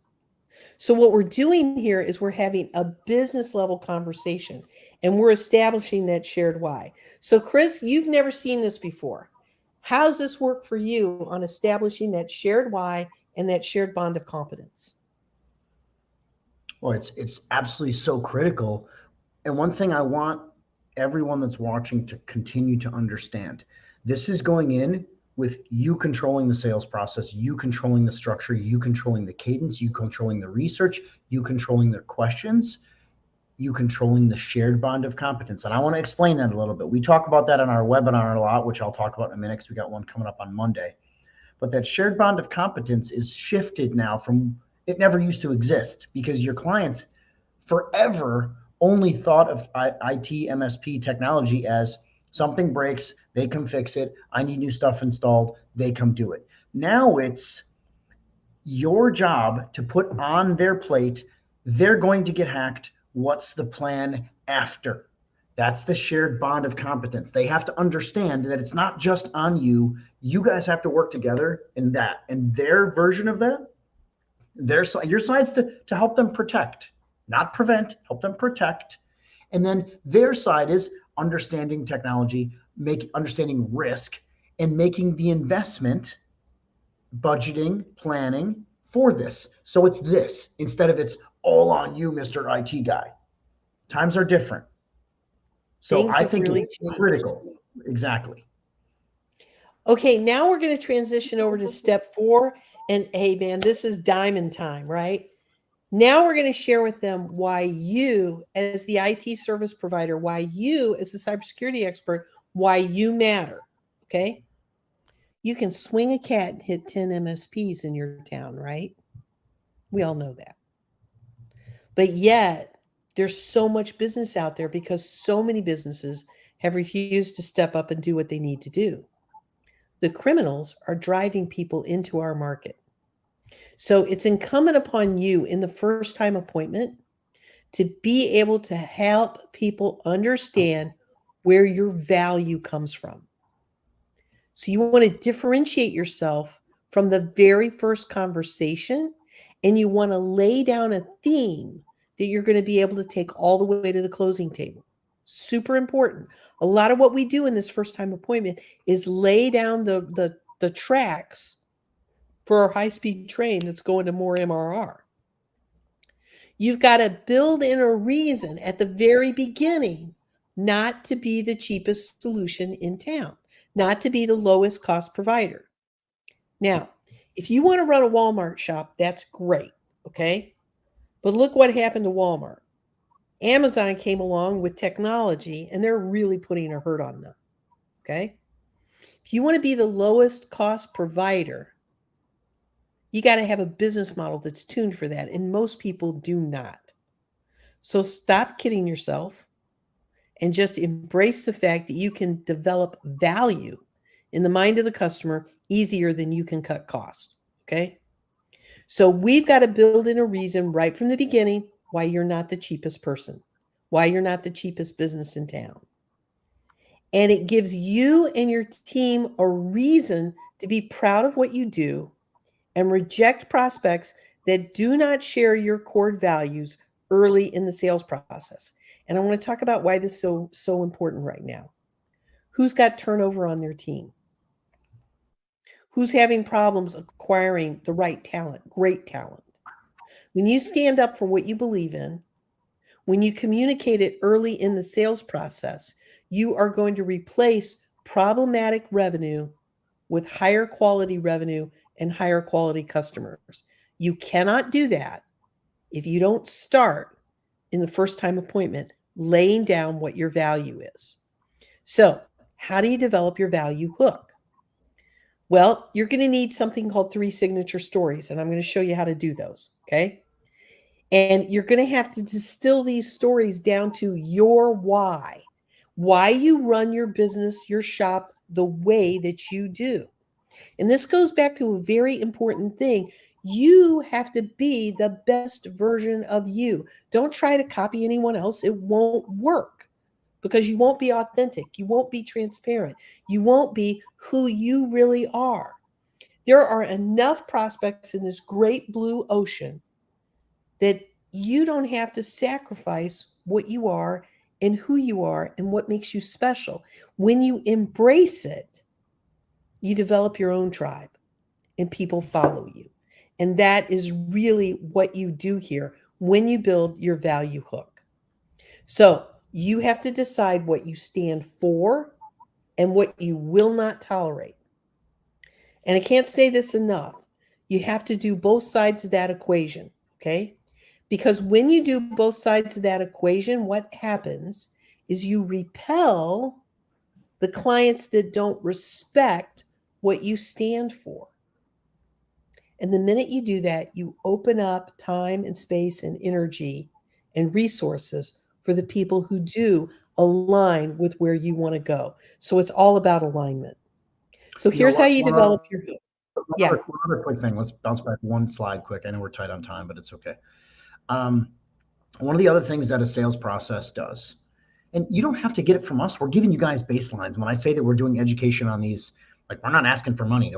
So what we're doing here is we're having a business level conversation, and we're establishing that shared why. So Chris, you've never seen this before. How does this work for you on establishing that shared why and that shared bond of competence? Well, it's absolutely so critical. And one thing I want everyone that's watching to continue to understand, this is going in with you controlling the sales process, you controlling the structure, you controlling the cadence, you controlling the research, you controlling the questions, you controlling the shared bond of competence. And I want to explain that a little bit. We talk about that on our webinar a lot, which I'll talk about in a minute because we got one coming up on Monday. But that shared bond of competence is shifted now from, it never used to exist because your clients forever only thought of IT MSP technology as something breaks, they come fix it. I need new stuff installed, they come do it. Now it's your job to put on their plate, they're going to get hacked. What's the plan after? That's the shared bond of competence. They have to understand that it's not just on you. You guys have to work together in that. And their version of that, your side's to help them protect, not prevent, help them protect. And then their side is understanding technology, understanding risk, and making the investment, budgeting, planning for this. So it's this instead of it's all on you, Mr. IT guy. Times are different. So I think it's critical. Exactly. Okay, now we're going to transition over to step 4. And hey, man, this is diamond time, right? Now we're going to share with them why you, as the IT service provider, why you, as a cybersecurity expert, why you matter. Okay? You can swing a cat and hit 10 MSPs in your town, right? We all know that. But yet, there's so much business out there because so many businesses have refused to step up and do what they need to do. The criminals are driving people into our market. So it's incumbent upon you in the first time appointment to be able to help people understand where your value comes from. So you want to differentiate yourself from the very first conversation, and you want to lay down a theme that you're going to be able to take all the way to the closing table. Super important. A lot of what we do in this first time appointment is lay down the tracks for our high speed train that's going to more MRR. You've got to build in a reason at the very beginning not to be the cheapest solution in town, not to be the lowest cost provider. Now, if you want to run a Walmart shop, that's great, okay? But look what happened to Walmart. Amazon came along with technology and they're really putting a hurt on them, okay? If you want to be the lowest cost provider, you got to have a business model that's tuned for that, and most people do not. So stop kidding yourself and just embrace the fact that you can develop value in the mind of the customer easier than you can cut costs. Okay. So we've got to build in a reason right from the beginning why you're not the cheapest person, why you're not the cheapest business in town. And it gives you and your team a reason to be proud of what you do and reject prospects that do not share your core values early in the sales process. And I want to talk about why this is so important right now. Who's got turnover on their team? Who's having problems acquiring the right talent, great talent? When you stand up for what you believe in, when you communicate it early in the sales process, you are going to replace problematic revenue with higher quality revenue and higher quality customers. You cannot do that if you don't start in the first time appointment laying down what your value is. So, how do you develop your value hook? Well, you're going to need something called 3 signature stories, and I'm going to show you how to do those. Okay. And you're going to have to distill these stories down to your why you run your business, your shop the way that you do. And this goes back to a very important thing. You have to be the best version of you. Don't try to copy anyone else. It won't work because you won't be authentic. You won't be transparent. You won't be who you really are. There are enough prospects in this great blue ocean that you don't have to sacrifice what you are and who you are and what makes you special. When you embrace it, you develop your own tribe and people follow you. And that is really what you do here when you build your value hook. So you have to decide what you stand for and what you will not tolerate. And I can't say this enough. You have to do both sides of that equation, okay? Because when you do both sides of that equation, what happens is you repel the clients that don't respect what you stand for. And the minute you do that, you open up time and space and energy and resources for the people who do align with where you want to go. So it's all about alignment. So You know, here's how you develop your hook. Yeah. one other quick thing. Let's bounce back one slide quick. I know we're tight on time, but it's okay. Um, One of the other things that a sales process does, and you don't have to get it from us. We're giving you guys baselines. When I say that we're doing education on these, like we're not asking for money.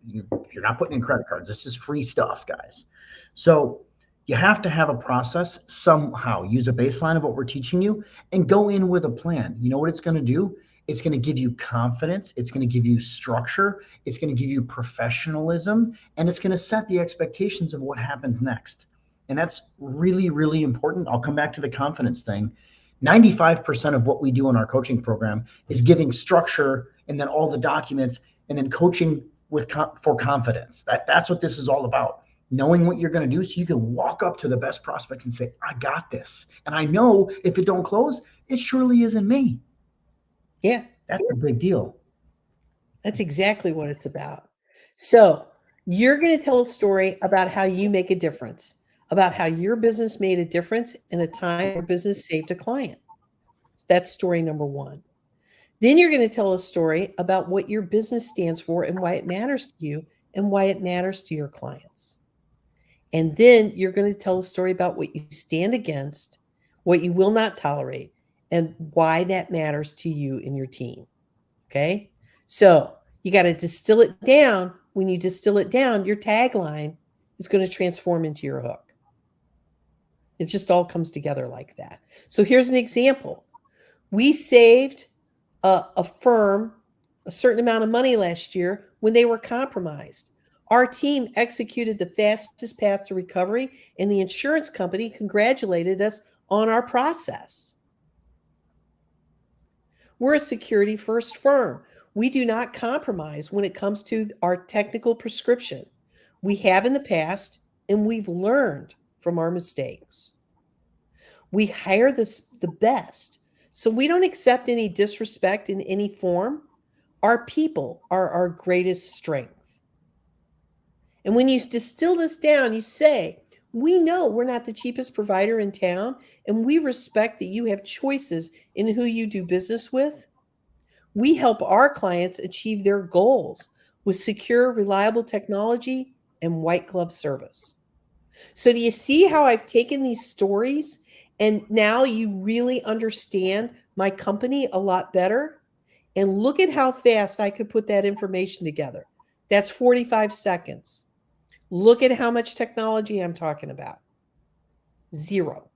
You're not putting in credit cards. This is free stuff, guys. So you have to have a process somehow. Use a baseline of what we're teaching you and go in with a plan. You know what it's going to do? It's going to give you confidence. It's going to give you structure. It's going to give you professionalism, and it's going to set the expectations of what happens next. And that's really, really important. I'll come back to the confidence thing. 95% of what we do in our coaching program is giving structure and then all the documents and then coaching for confidence. That's what this is all about. Knowing what you're going to do so you can walk up to the best prospects and say, I got this. And I know if it don't close, it surely isn't me. Yeah. That's a big deal. That's exactly what it's about. So you're going to tell a story about how you make a difference, about how your business made a difference in a time your business saved a client. That's story number one. Then you're going to tell a story about what your business stands for and why it matters to you and why it matters to your clients. And then you're going to tell a story about what you stand against, what you will not tolerate, and why that matters to you and your team. Okay? So you got to distill it down. When you distill it down, your tagline is going to transform into your hook. It just all comes together like that. So here's an example. We saved a firm a certain amount of money last year when they were compromised. Our team executed the fastest path to recovery, and the insurance company congratulated us on our process. We're a security first firm. We do not compromise when it comes to our technical prescription. We have in the past, and we've learned from our mistakes. We hire the best, so we don't accept any disrespect in any form. Our people are our greatest strength. And when you distill this down, you say, we know we're not the cheapest provider in town, and we respect that you have choices in who you do business with. We help our clients achieve their goals with secure, reliable technology and white glove service. So do you see how I've taken these stories and now you really understand my company a lot better? And look at how fast I could put that information together. That's 45 seconds. Look at how much technology I'm talking about. 0.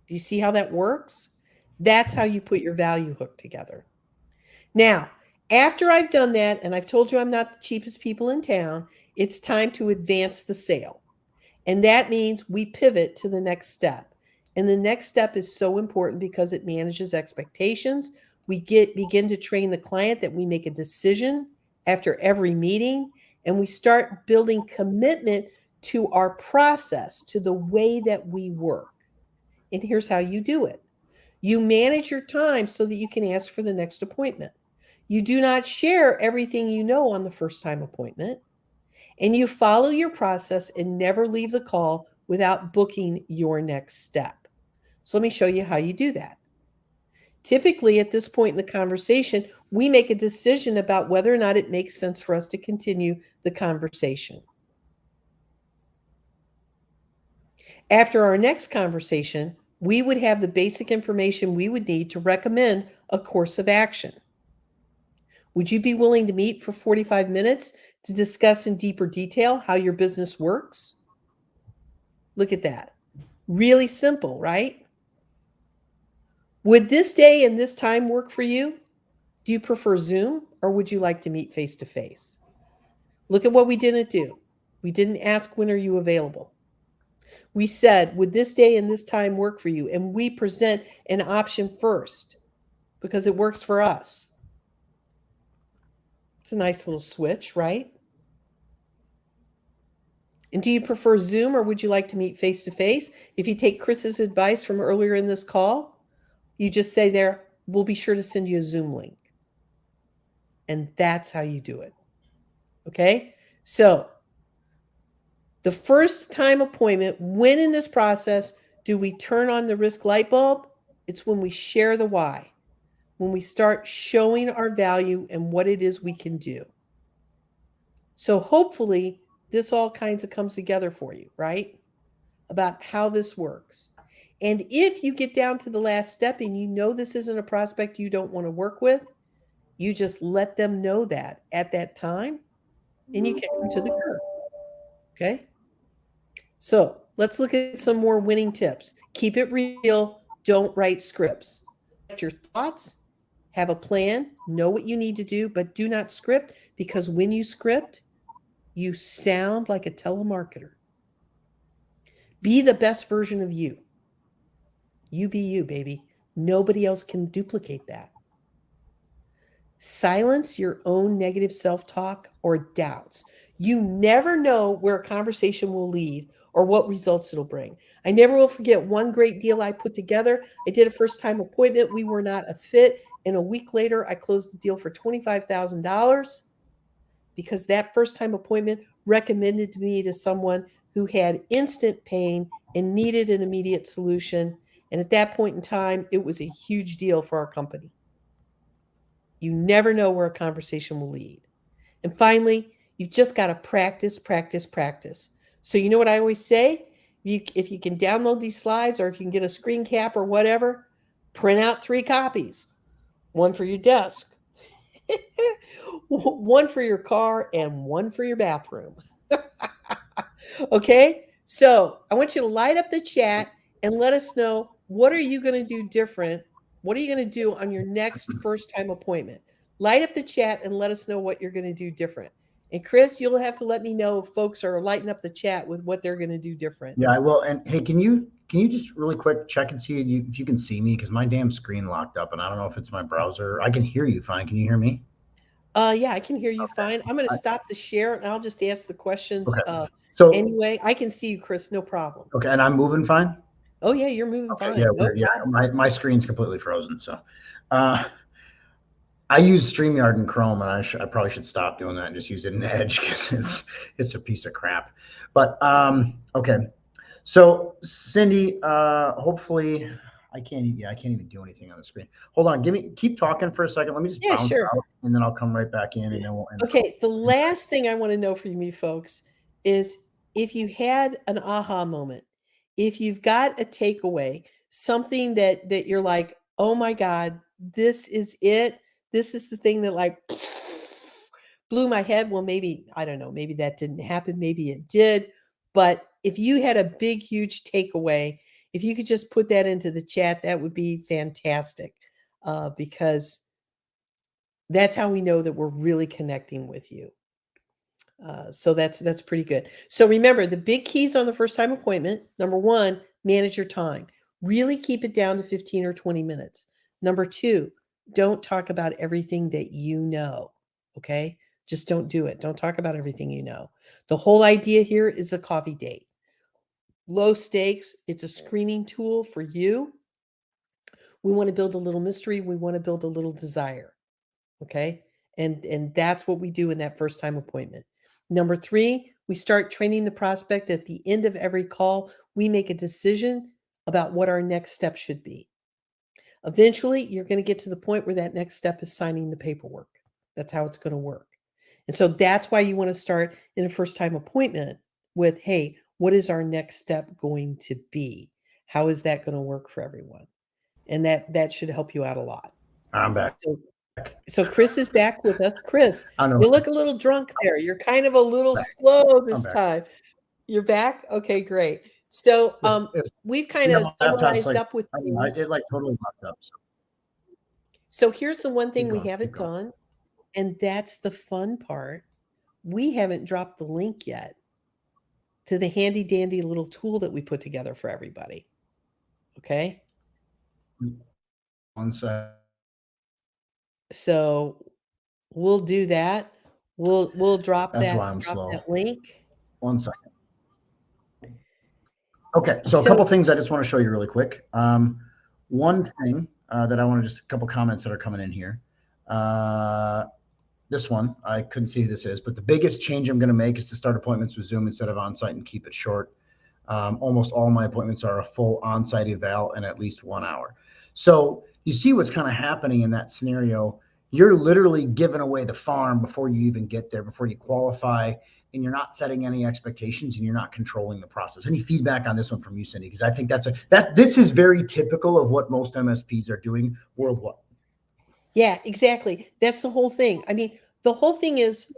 Do you see how that works? That's how you put your value hook together. Now, after I've done that, and I've told you I'm not the cheapest people in town, it's time to advance the sale. And that means we pivot to the next step. And the next step is so important because it manages expectations. We begin to train the client that we make a decision after every meeting, and we start building commitment to our process, to the way that we work. And here's how you do it. You manage your time so that you can ask for the next appointment. You do not share everything you know on the first time appointment. And you follow your process and never leave the call without booking your next step. So let me show you how you do that. Typically, at this point in the conversation, we make a decision about whether or not it makes sense for us to continue the conversation. After our next conversation, we would have the basic information we would need to recommend a course of action. Would you be willing to meet for 45 minutes to discuss in deeper detail how your business works? Look at that. Really simple, right? Would this day and this time work for you? Do you prefer Zoom or would you like to meet face to face? Look at what we didn't do. We didn't ask, when are you available? We said, would this day and this time work for you? And we present an option first because it works for us. It's a nice little switch, right? And do you prefer Zoom or would you like to meet face to face? If you take Chris's advice from earlier in this call, you just say there, we'll be sure to send you a Zoom link. And that's how you do it. Okay? So the first time appointment, when in this process do we turn on the risk light bulb? It's when we share the why, when we start showing our value and what it is we can do. So hopefully this all kinds of comes together for you, right? About how this works. And if you get down to the last step and you know this isn't a prospect you don't want to work with, you just let them know that at that time and you kick them to the curb. Okay? So let's look at some more winning tips. Keep it real. Don't write scripts. Get your thoughts, have a plan, know what you need to do, but do not script, because when you script, you sound like a telemarketer. Be the best version of you. You be you, baby. Nobody else can duplicate that. Silence your own negative self talk or doubts. You never know where a conversation will lead or what results it'll bring. I never will forget one great deal I put together. I did a first time appointment. We were not a fit. And a week later, I closed the deal for $25,000 because that first time appointment recommended me to someone who had instant pain and needed an immediate solution. And at that point in time, it was a huge deal for our company. You never know where a conversation will lead. And finally, you've just got to practice, practice, practice. So, you know what I always say? If you can download these slides or if you can get a screen cap or whatever, print out 3 copies, one for your desk, one for your car, and one for your bathroom. Okay? So, I want you to light up the chat and let us know, what are you going to do different? What are you going to do on your next first time appointment? Light up the chat and let us know what you're going to do different. And Chris, you'll have to let me know if folks are lighting up the chat with what they're going to do different. Yeah, I will. And hey, can you just really quick check and see if you can see me, because my damn screen locked up and I don't know if it's my browser. I can hear you fine. Can you hear me? Yeah, I can hear you fine. I'm going to stop the share and I'll just ask the questions. Okay. So anyway, I can see you, Chris. No problem. okay, and I'm moving fine. Oh yeah, you're moving Okay, fine. yeah, No yeah. problem. My screen's completely frozen. So, I use StreamYard in Chrome, and I probably should stop doing that and just use it in Edge because it's a piece of crap. But okay. So Cindy, hopefully I can't even do anything on the screen. Hold on, keep talking for a second. Let me just Yeah, bounce sure. out and then I'll come right back in and then we'll end. Okay, the last thing I want to know from you folks is if you had an aha moment, if you've got a takeaway, something that you're like, "Oh my god, this is it. This is the thing that like blew my head." Well, maybe I don't know, maybe that didn't happen, maybe it did. But if you had a big huge takeaway, if you could just put that into the chat, that would be fantastic. Because that's how we know that we're really connecting with you. So that's pretty good. So remember, the big keys on the first time appointment. Number 1, manage your time. Really keep it down to 15 or 20 minutes. Number 2, don't talk about everything that you know. Okay? Just don't do it. Don't talk about everything you know. The whole idea here is a coffee date. Low stakes. It's a screening tool for you. We want to build a little mystery. We want to build a little desire. Okay? And that's what we do in that first time appointment. Number 3, we start training the prospect. At the end of every call, we make a decision about what our next step should be. Eventually, you're going to get to the point where that next step is signing the paperwork. That's how it's going to work. And so that's why you want to start in a first time appointment with, hey, what is our next step going to be? How is that going to work for everyone? And that should help you out a lot. I'm back. So Chris is back with us. Chris, I know. you look a little drunk there. You're kind of a little slow this time. You're back? Okay, great. So we've kind of summarized like, up with I it like totally locked up. So here's the one thing we haven't done, and that's the fun part. We haven't dropped the link yet to the handy dandy little tool that we put together for everybody. Okay? One sec. So we'll do that. We'll drop that link. 1 second. Okay, so a couple things I just want to show you really quick. One thing that I want to just a couple comments that are coming in here. This one, I couldn't see who this is, but the biggest change I'm going to make is to start appointments with Zoom instead of on-site and keep it short. Almost all my appointments are a full on-site eval and at least 1 hour. So you see what's kind of happening in that scenario. You're literally giving away the farm before you even get there, before you qualify, and you're not setting any expectations and you're not controlling the process. Any feedback on this one from you, Cindy? Because I think this is very typical of what most MSPs are doing worldwide. Yeah, exactly. That's the whole thing. I mean, the whole thing is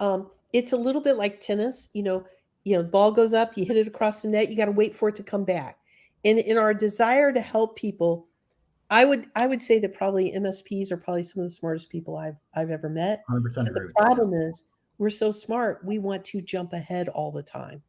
it's a little bit like tennis. Ball goes up, you hit it across the net, you got to wait for it to come back. And in our desire to help people, I would say that probably MSPs are probably some of the smartest people I've ever met. 100% But agree. the problem is we're so smart, we want to jump ahead all the time.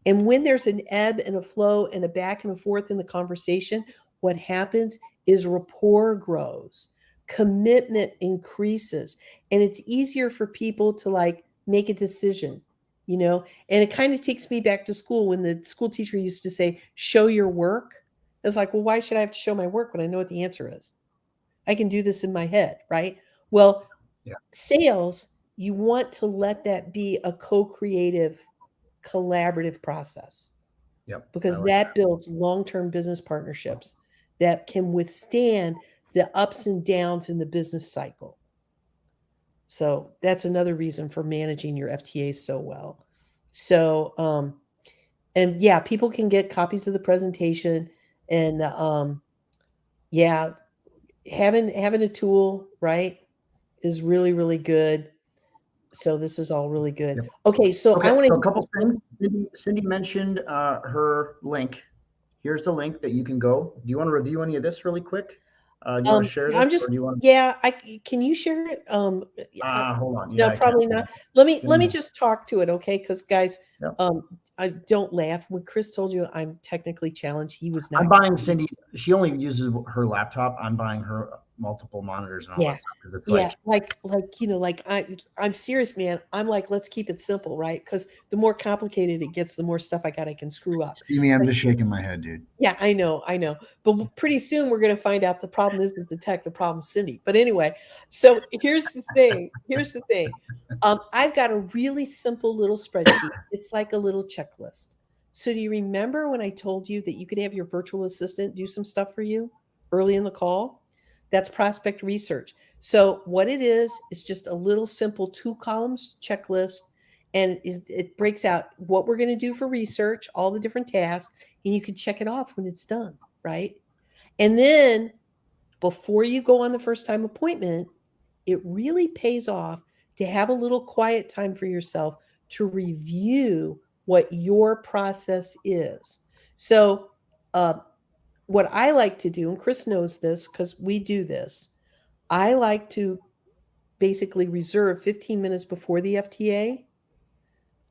And when there's an ebb and a flow and a back and a forth in the conversation, what happens is rapport grows, commitment increases, and it's easier for people to like make a decision, you know? And it kind of takes me back to school when the school teacher used to say, show your work. It's like, well, why should I have to show my work when I know what the answer is? I can do this in my head, right? Well, Yeah. sales, you want to let that be a co-creative, collaborative process Yep. because that builds long-term business partnerships that can withstand the ups and downs in the business cycle. So that's another reason for managing your FTAs so well. So, and yeah, people can get copies of the presentation, and yeah, having a tool, right, is really, really good. So this is all really good. Yep. Okay, so Okay, I want to so a couple things. Cindy mentioned her link. Here's the link that you can go. Do you want to review any of this really quick? Do you want to share this, I'm just or do you want? yeah, can you share it? Hold on. Yeah, No, I can. probably not. Let me just talk to it, okay? Because guys, Yep. I don't laugh. When Chris told you I'm technically challenged, he was not. I'm buying Cindy. She only uses her laptop. I'm buying her multiple monitors and all Yeah. that stuff because it's Yeah, like you know, like I'm serious, man. I'm like, let's keep it simple, right? Because the more complicated it gets, the more stuff I got I can screw up. see me. I'm But just shaking my head, dude. yeah, I know. But pretty soon we're going to find out the problem isn't the tech, the problem's Cindy. But anyway, so here's the thing. Here's the thing. I've got a really simple little spreadsheet. It's like a little checklist. So do you remember when I told you that you could have your virtual assistant do some stuff for you early in the call? That's prospect research. So what it is just a little simple 2 columns checklist, and it breaks out what we're going to do for research, all the different tasks, and you can check it off when it's done, right? And then before you go on the first time appointment, it really pays off to have a little quiet time for yourself to review what your process is. So, what I like to do, and Chris knows this because we do this, I like to basically reserve 15 minutes before the FTA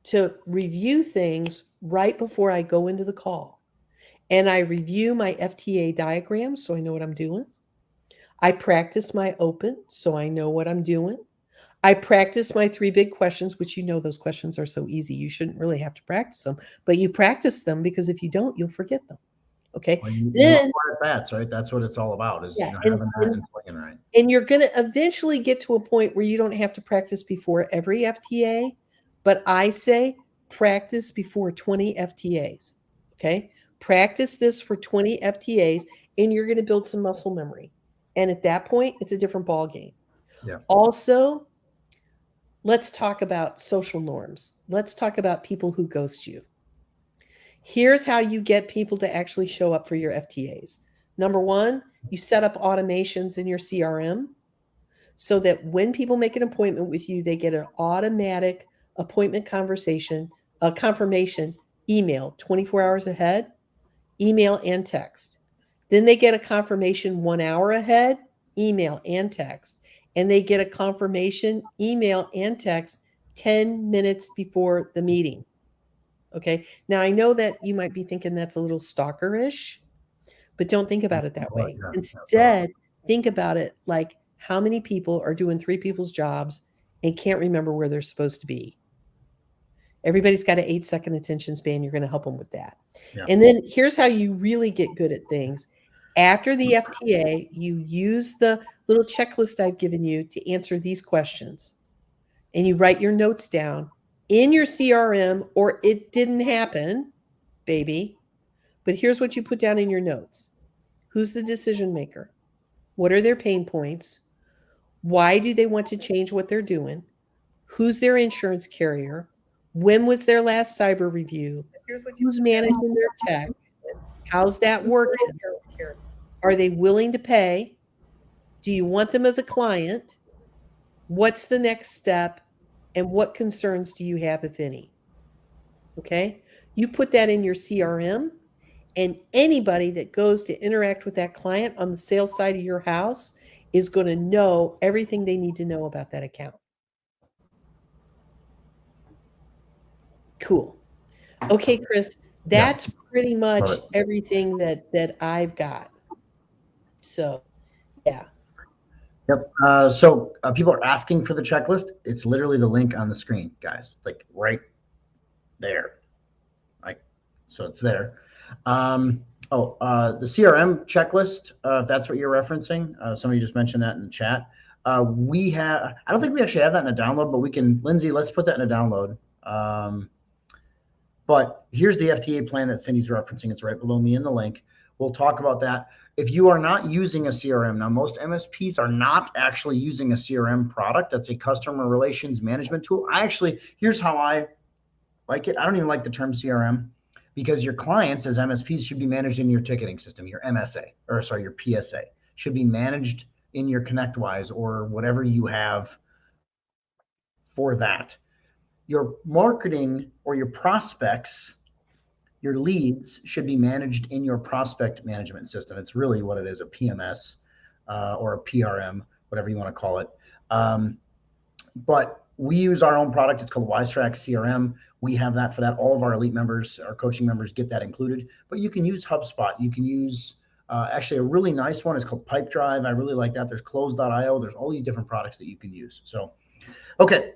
to review things right before I go into the call. And I review my FTA diagram so I know what I'm doing. I practice my open so I know what I'm doing. I practice my 3 big questions, which you know those questions are so easy. You shouldn't really have to practice them, but you practice them because if you don't, you'll forget them. Okay. Well, you Then, bats, right? That's what it's all about. Is yeah, having that and playing right. and you're going to eventually get to a point where you don't have to practice before every FTA, but I say practice before 20 FTAs. Okay. Practice this for 20 FTAs, and you're going to build some muscle memory. And at that point, it's a different ball game. Yeah. Also, let's talk about social norms. Let's talk about people who ghost you. Here's how you get people to actually show up for your FTAs. Number 1, you set up automations in your CRM so that when people make an appointment with you, they get an automatic appointment confirmation email 24 hours ahead, email and text. Then they get a confirmation 1 hour ahead, email and text. And they get a confirmation email and text 10 minutes before the meeting. Okay. Now I know that you might be thinking that's a little stalkerish, but don't think about it that way. Instead, think about it like how many people are doing 3 people's jobs and can't remember where they're supposed to be. Everybody's got an 8-second attention span. You're going to help them with that. Yeah. And then here's how you really get good at things. After the FTA, you use the little checklist I've given you to answer these questions. And you write your notes down in your CRM, or it didn't happen, baby. But here's what you put down in your notes. Who's the decision maker? What are their pain points? Why do they want to change what they're doing? Who's their insurance carrier? When was their last cyber review? Who's managing their tech? How's that working? Are they willing to pay? Do you want them as a client? What's the next step? And what concerns do you have, if any? Okay. You put that in your CRM, and anybody that goes to interact with that client on the sales side of your house is going to know everything they need to know about that account. Cool. Okay, Chris, that's pretty much everything that I've got. So, yeah. Yep. So people are asking for the checklist. It's literally the link on the screen, guys, like right there. Like, so it's there. The CRM checklist, if that's what you're referencing, somebody just mentioned that in the chat. We have, I don't think we actually have that in a download, but we can, Lindsay, let's put that in a download. But here's the FTA plan that Cindy's referencing. It's right below me in the link. We'll talk about that. If you are not using a CRM, now most MSPs are not actually using a CRM product. That's a customer relations management tool. Here's how I like it. I don't even like the term CRM because your clients as MSPs should be managed in your ticketing system, your your PSA should be managed in your ConnectWise or whatever you have for that. Your marketing or your prospects, your leads should be managed in your prospect management system. It's really what it is, a PMS or a PRM, whatever you want to call it. But we use our own product. It's called Wiserack CRM. We have that for that. All of our elite members, our coaching members get that included. But you can use HubSpot. You can use actually a really nice one is called Pipedrive. I really like that. There's Close.io. There's all these different products that you can use. So, okay.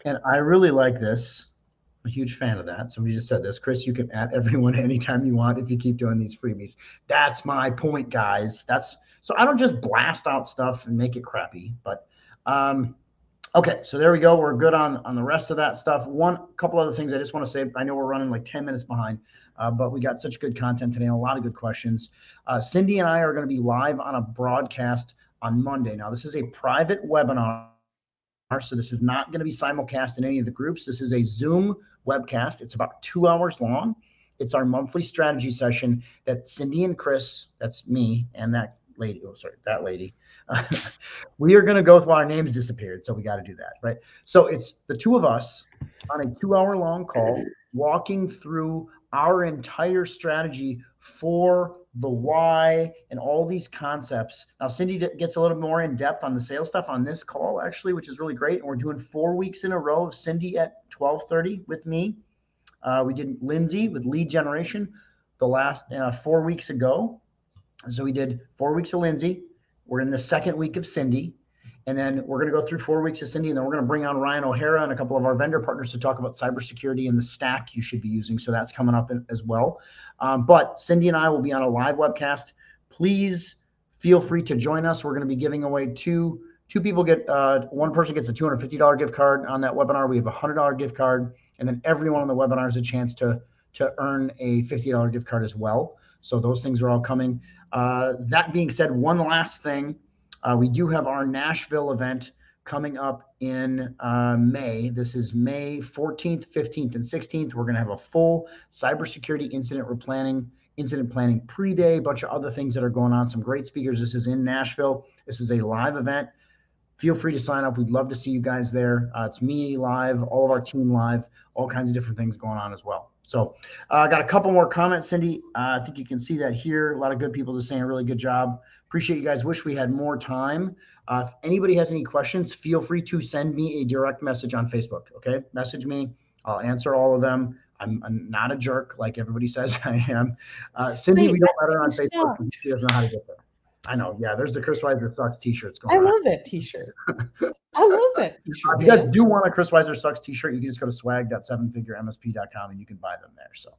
And I really like this. I'm a huge fan of that. Somebody just said this. Chris, you can add everyone anytime you want if you keep doing these freebies. That's my point, guys. So I don't just blast out stuff and make it crappy. But okay, so there we go. We're good on the rest of that stuff. Couple other things I just want to say. I know we're running like 10 minutes behind, but we got such good content today and a lot of good questions. Cindy and I are going to be live on a broadcast on Monday. Now, this is a private webinar. So this is not going to be simulcast in any of the groups. This is a Zoom webcast. It's about 2 hours long. It's our monthly strategy session that Cindy and Chris, that's me and that lady, we are going to go through. Our names disappeared, so we got to do that, right? So it's the two of us on a 2 hour long call walking through our entire strategy for the why and all these concepts. Now, Cindy gets a little more in depth on the sales stuff on this call, actually, which is really great. And we're doing 4 weeks in a row of Cindy at 12:30 with me. We did Lindsay with lead generation the last 4 weeks ago. So we did 4 weeks of Lindsay. We're in the second week of Cindy. And then we're going to go through 4 weeks of Cindy, and then we're going to bring on Ryan O'Hara and a couple of our vendor partners to talk about cybersecurity and the stack you should be using. So that's coming up as well. But Cindy and I will be on a live webcast. Please feel free to join us. We're going to be giving away two people one person gets a $250 gift card on that webinar. We have a $100 gift card, and then everyone on the webinar has a chance to earn a $50 gift card as well. So those things are all coming. That being said, one last thing. We do have our Nashville event coming up in May. This is May 14th, 15th, and 16th. We're going to have a full cybersecurity incident planning pre-day, a bunch of other things that are going on, some great speakers. This is in Nashville. This is a live event. Feel free to sign up. We'd love to see you guys there. It's me live, all of our team live, all kinds of different things going on as well. So I got a couple more comments, Cindy. I think you can see that here. A lot of good people just saying a really good job. Appreciate you guys. Wish we had more time. If anybody has any questions, feel free to send me a direct message on Facebook. Okay, message me. I'll answer all of them. I'm not a jerk like everybody says I am. Cindy, we don't let her on Facebook. She doesn't know how to get there. I know. Yeah, there's the Chris Weiser Sucks t-shirts going on. I love that t-shirt. I love that t-shirt. If you guys do want a Chris Weiser Sucks t-shirt, you can just go to swag.sevenfiguremsp.com and you can buy them there. So,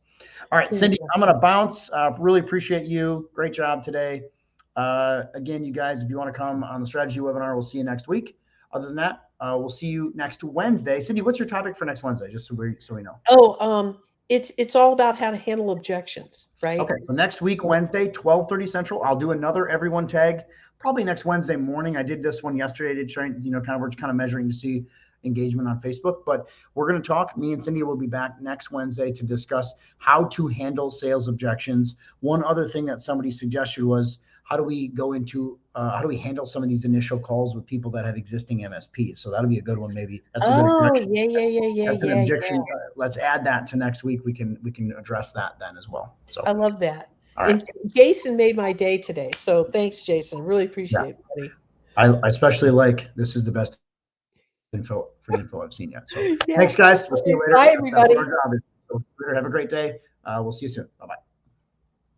all right, Cindy, I'm going to bounce. Really appreciate you. Great job today. Again, you guys, if you want to come on the strategy webinar, we'll see you next week. Other than that, we'll see you next Wednesday. Cindy, what's your topic for next Wednesday? Just so we know. Oh, it's all about how to handle objections, right? Okay, so next week, Wednesday, 12:30 Central, I'll do another everyone tag, probably next Wednesday morning. I did this one yesterday. I did try, we're kind of measuring to see engagement on Facebook, but we're going to talk. Me and Cindy will be back next Wednesday to discuss how to handle sales objections. One other thing that somebody suggested was, how do we handle some of these initial calls with people that have existing MSPs? So that'll be a good one, maybe. That's a good objection. Yeah. Let's add that to next week. We can address that then as well. So I love that. All right. And Jason made my day today. So thanks, Jason. Really appreciate it, buddy. I especially this is the best info I've seen yet. So Thanks, guys. We'll see you later. Bye, everybody. Have a great day. We'll see you soon. Bye-bye.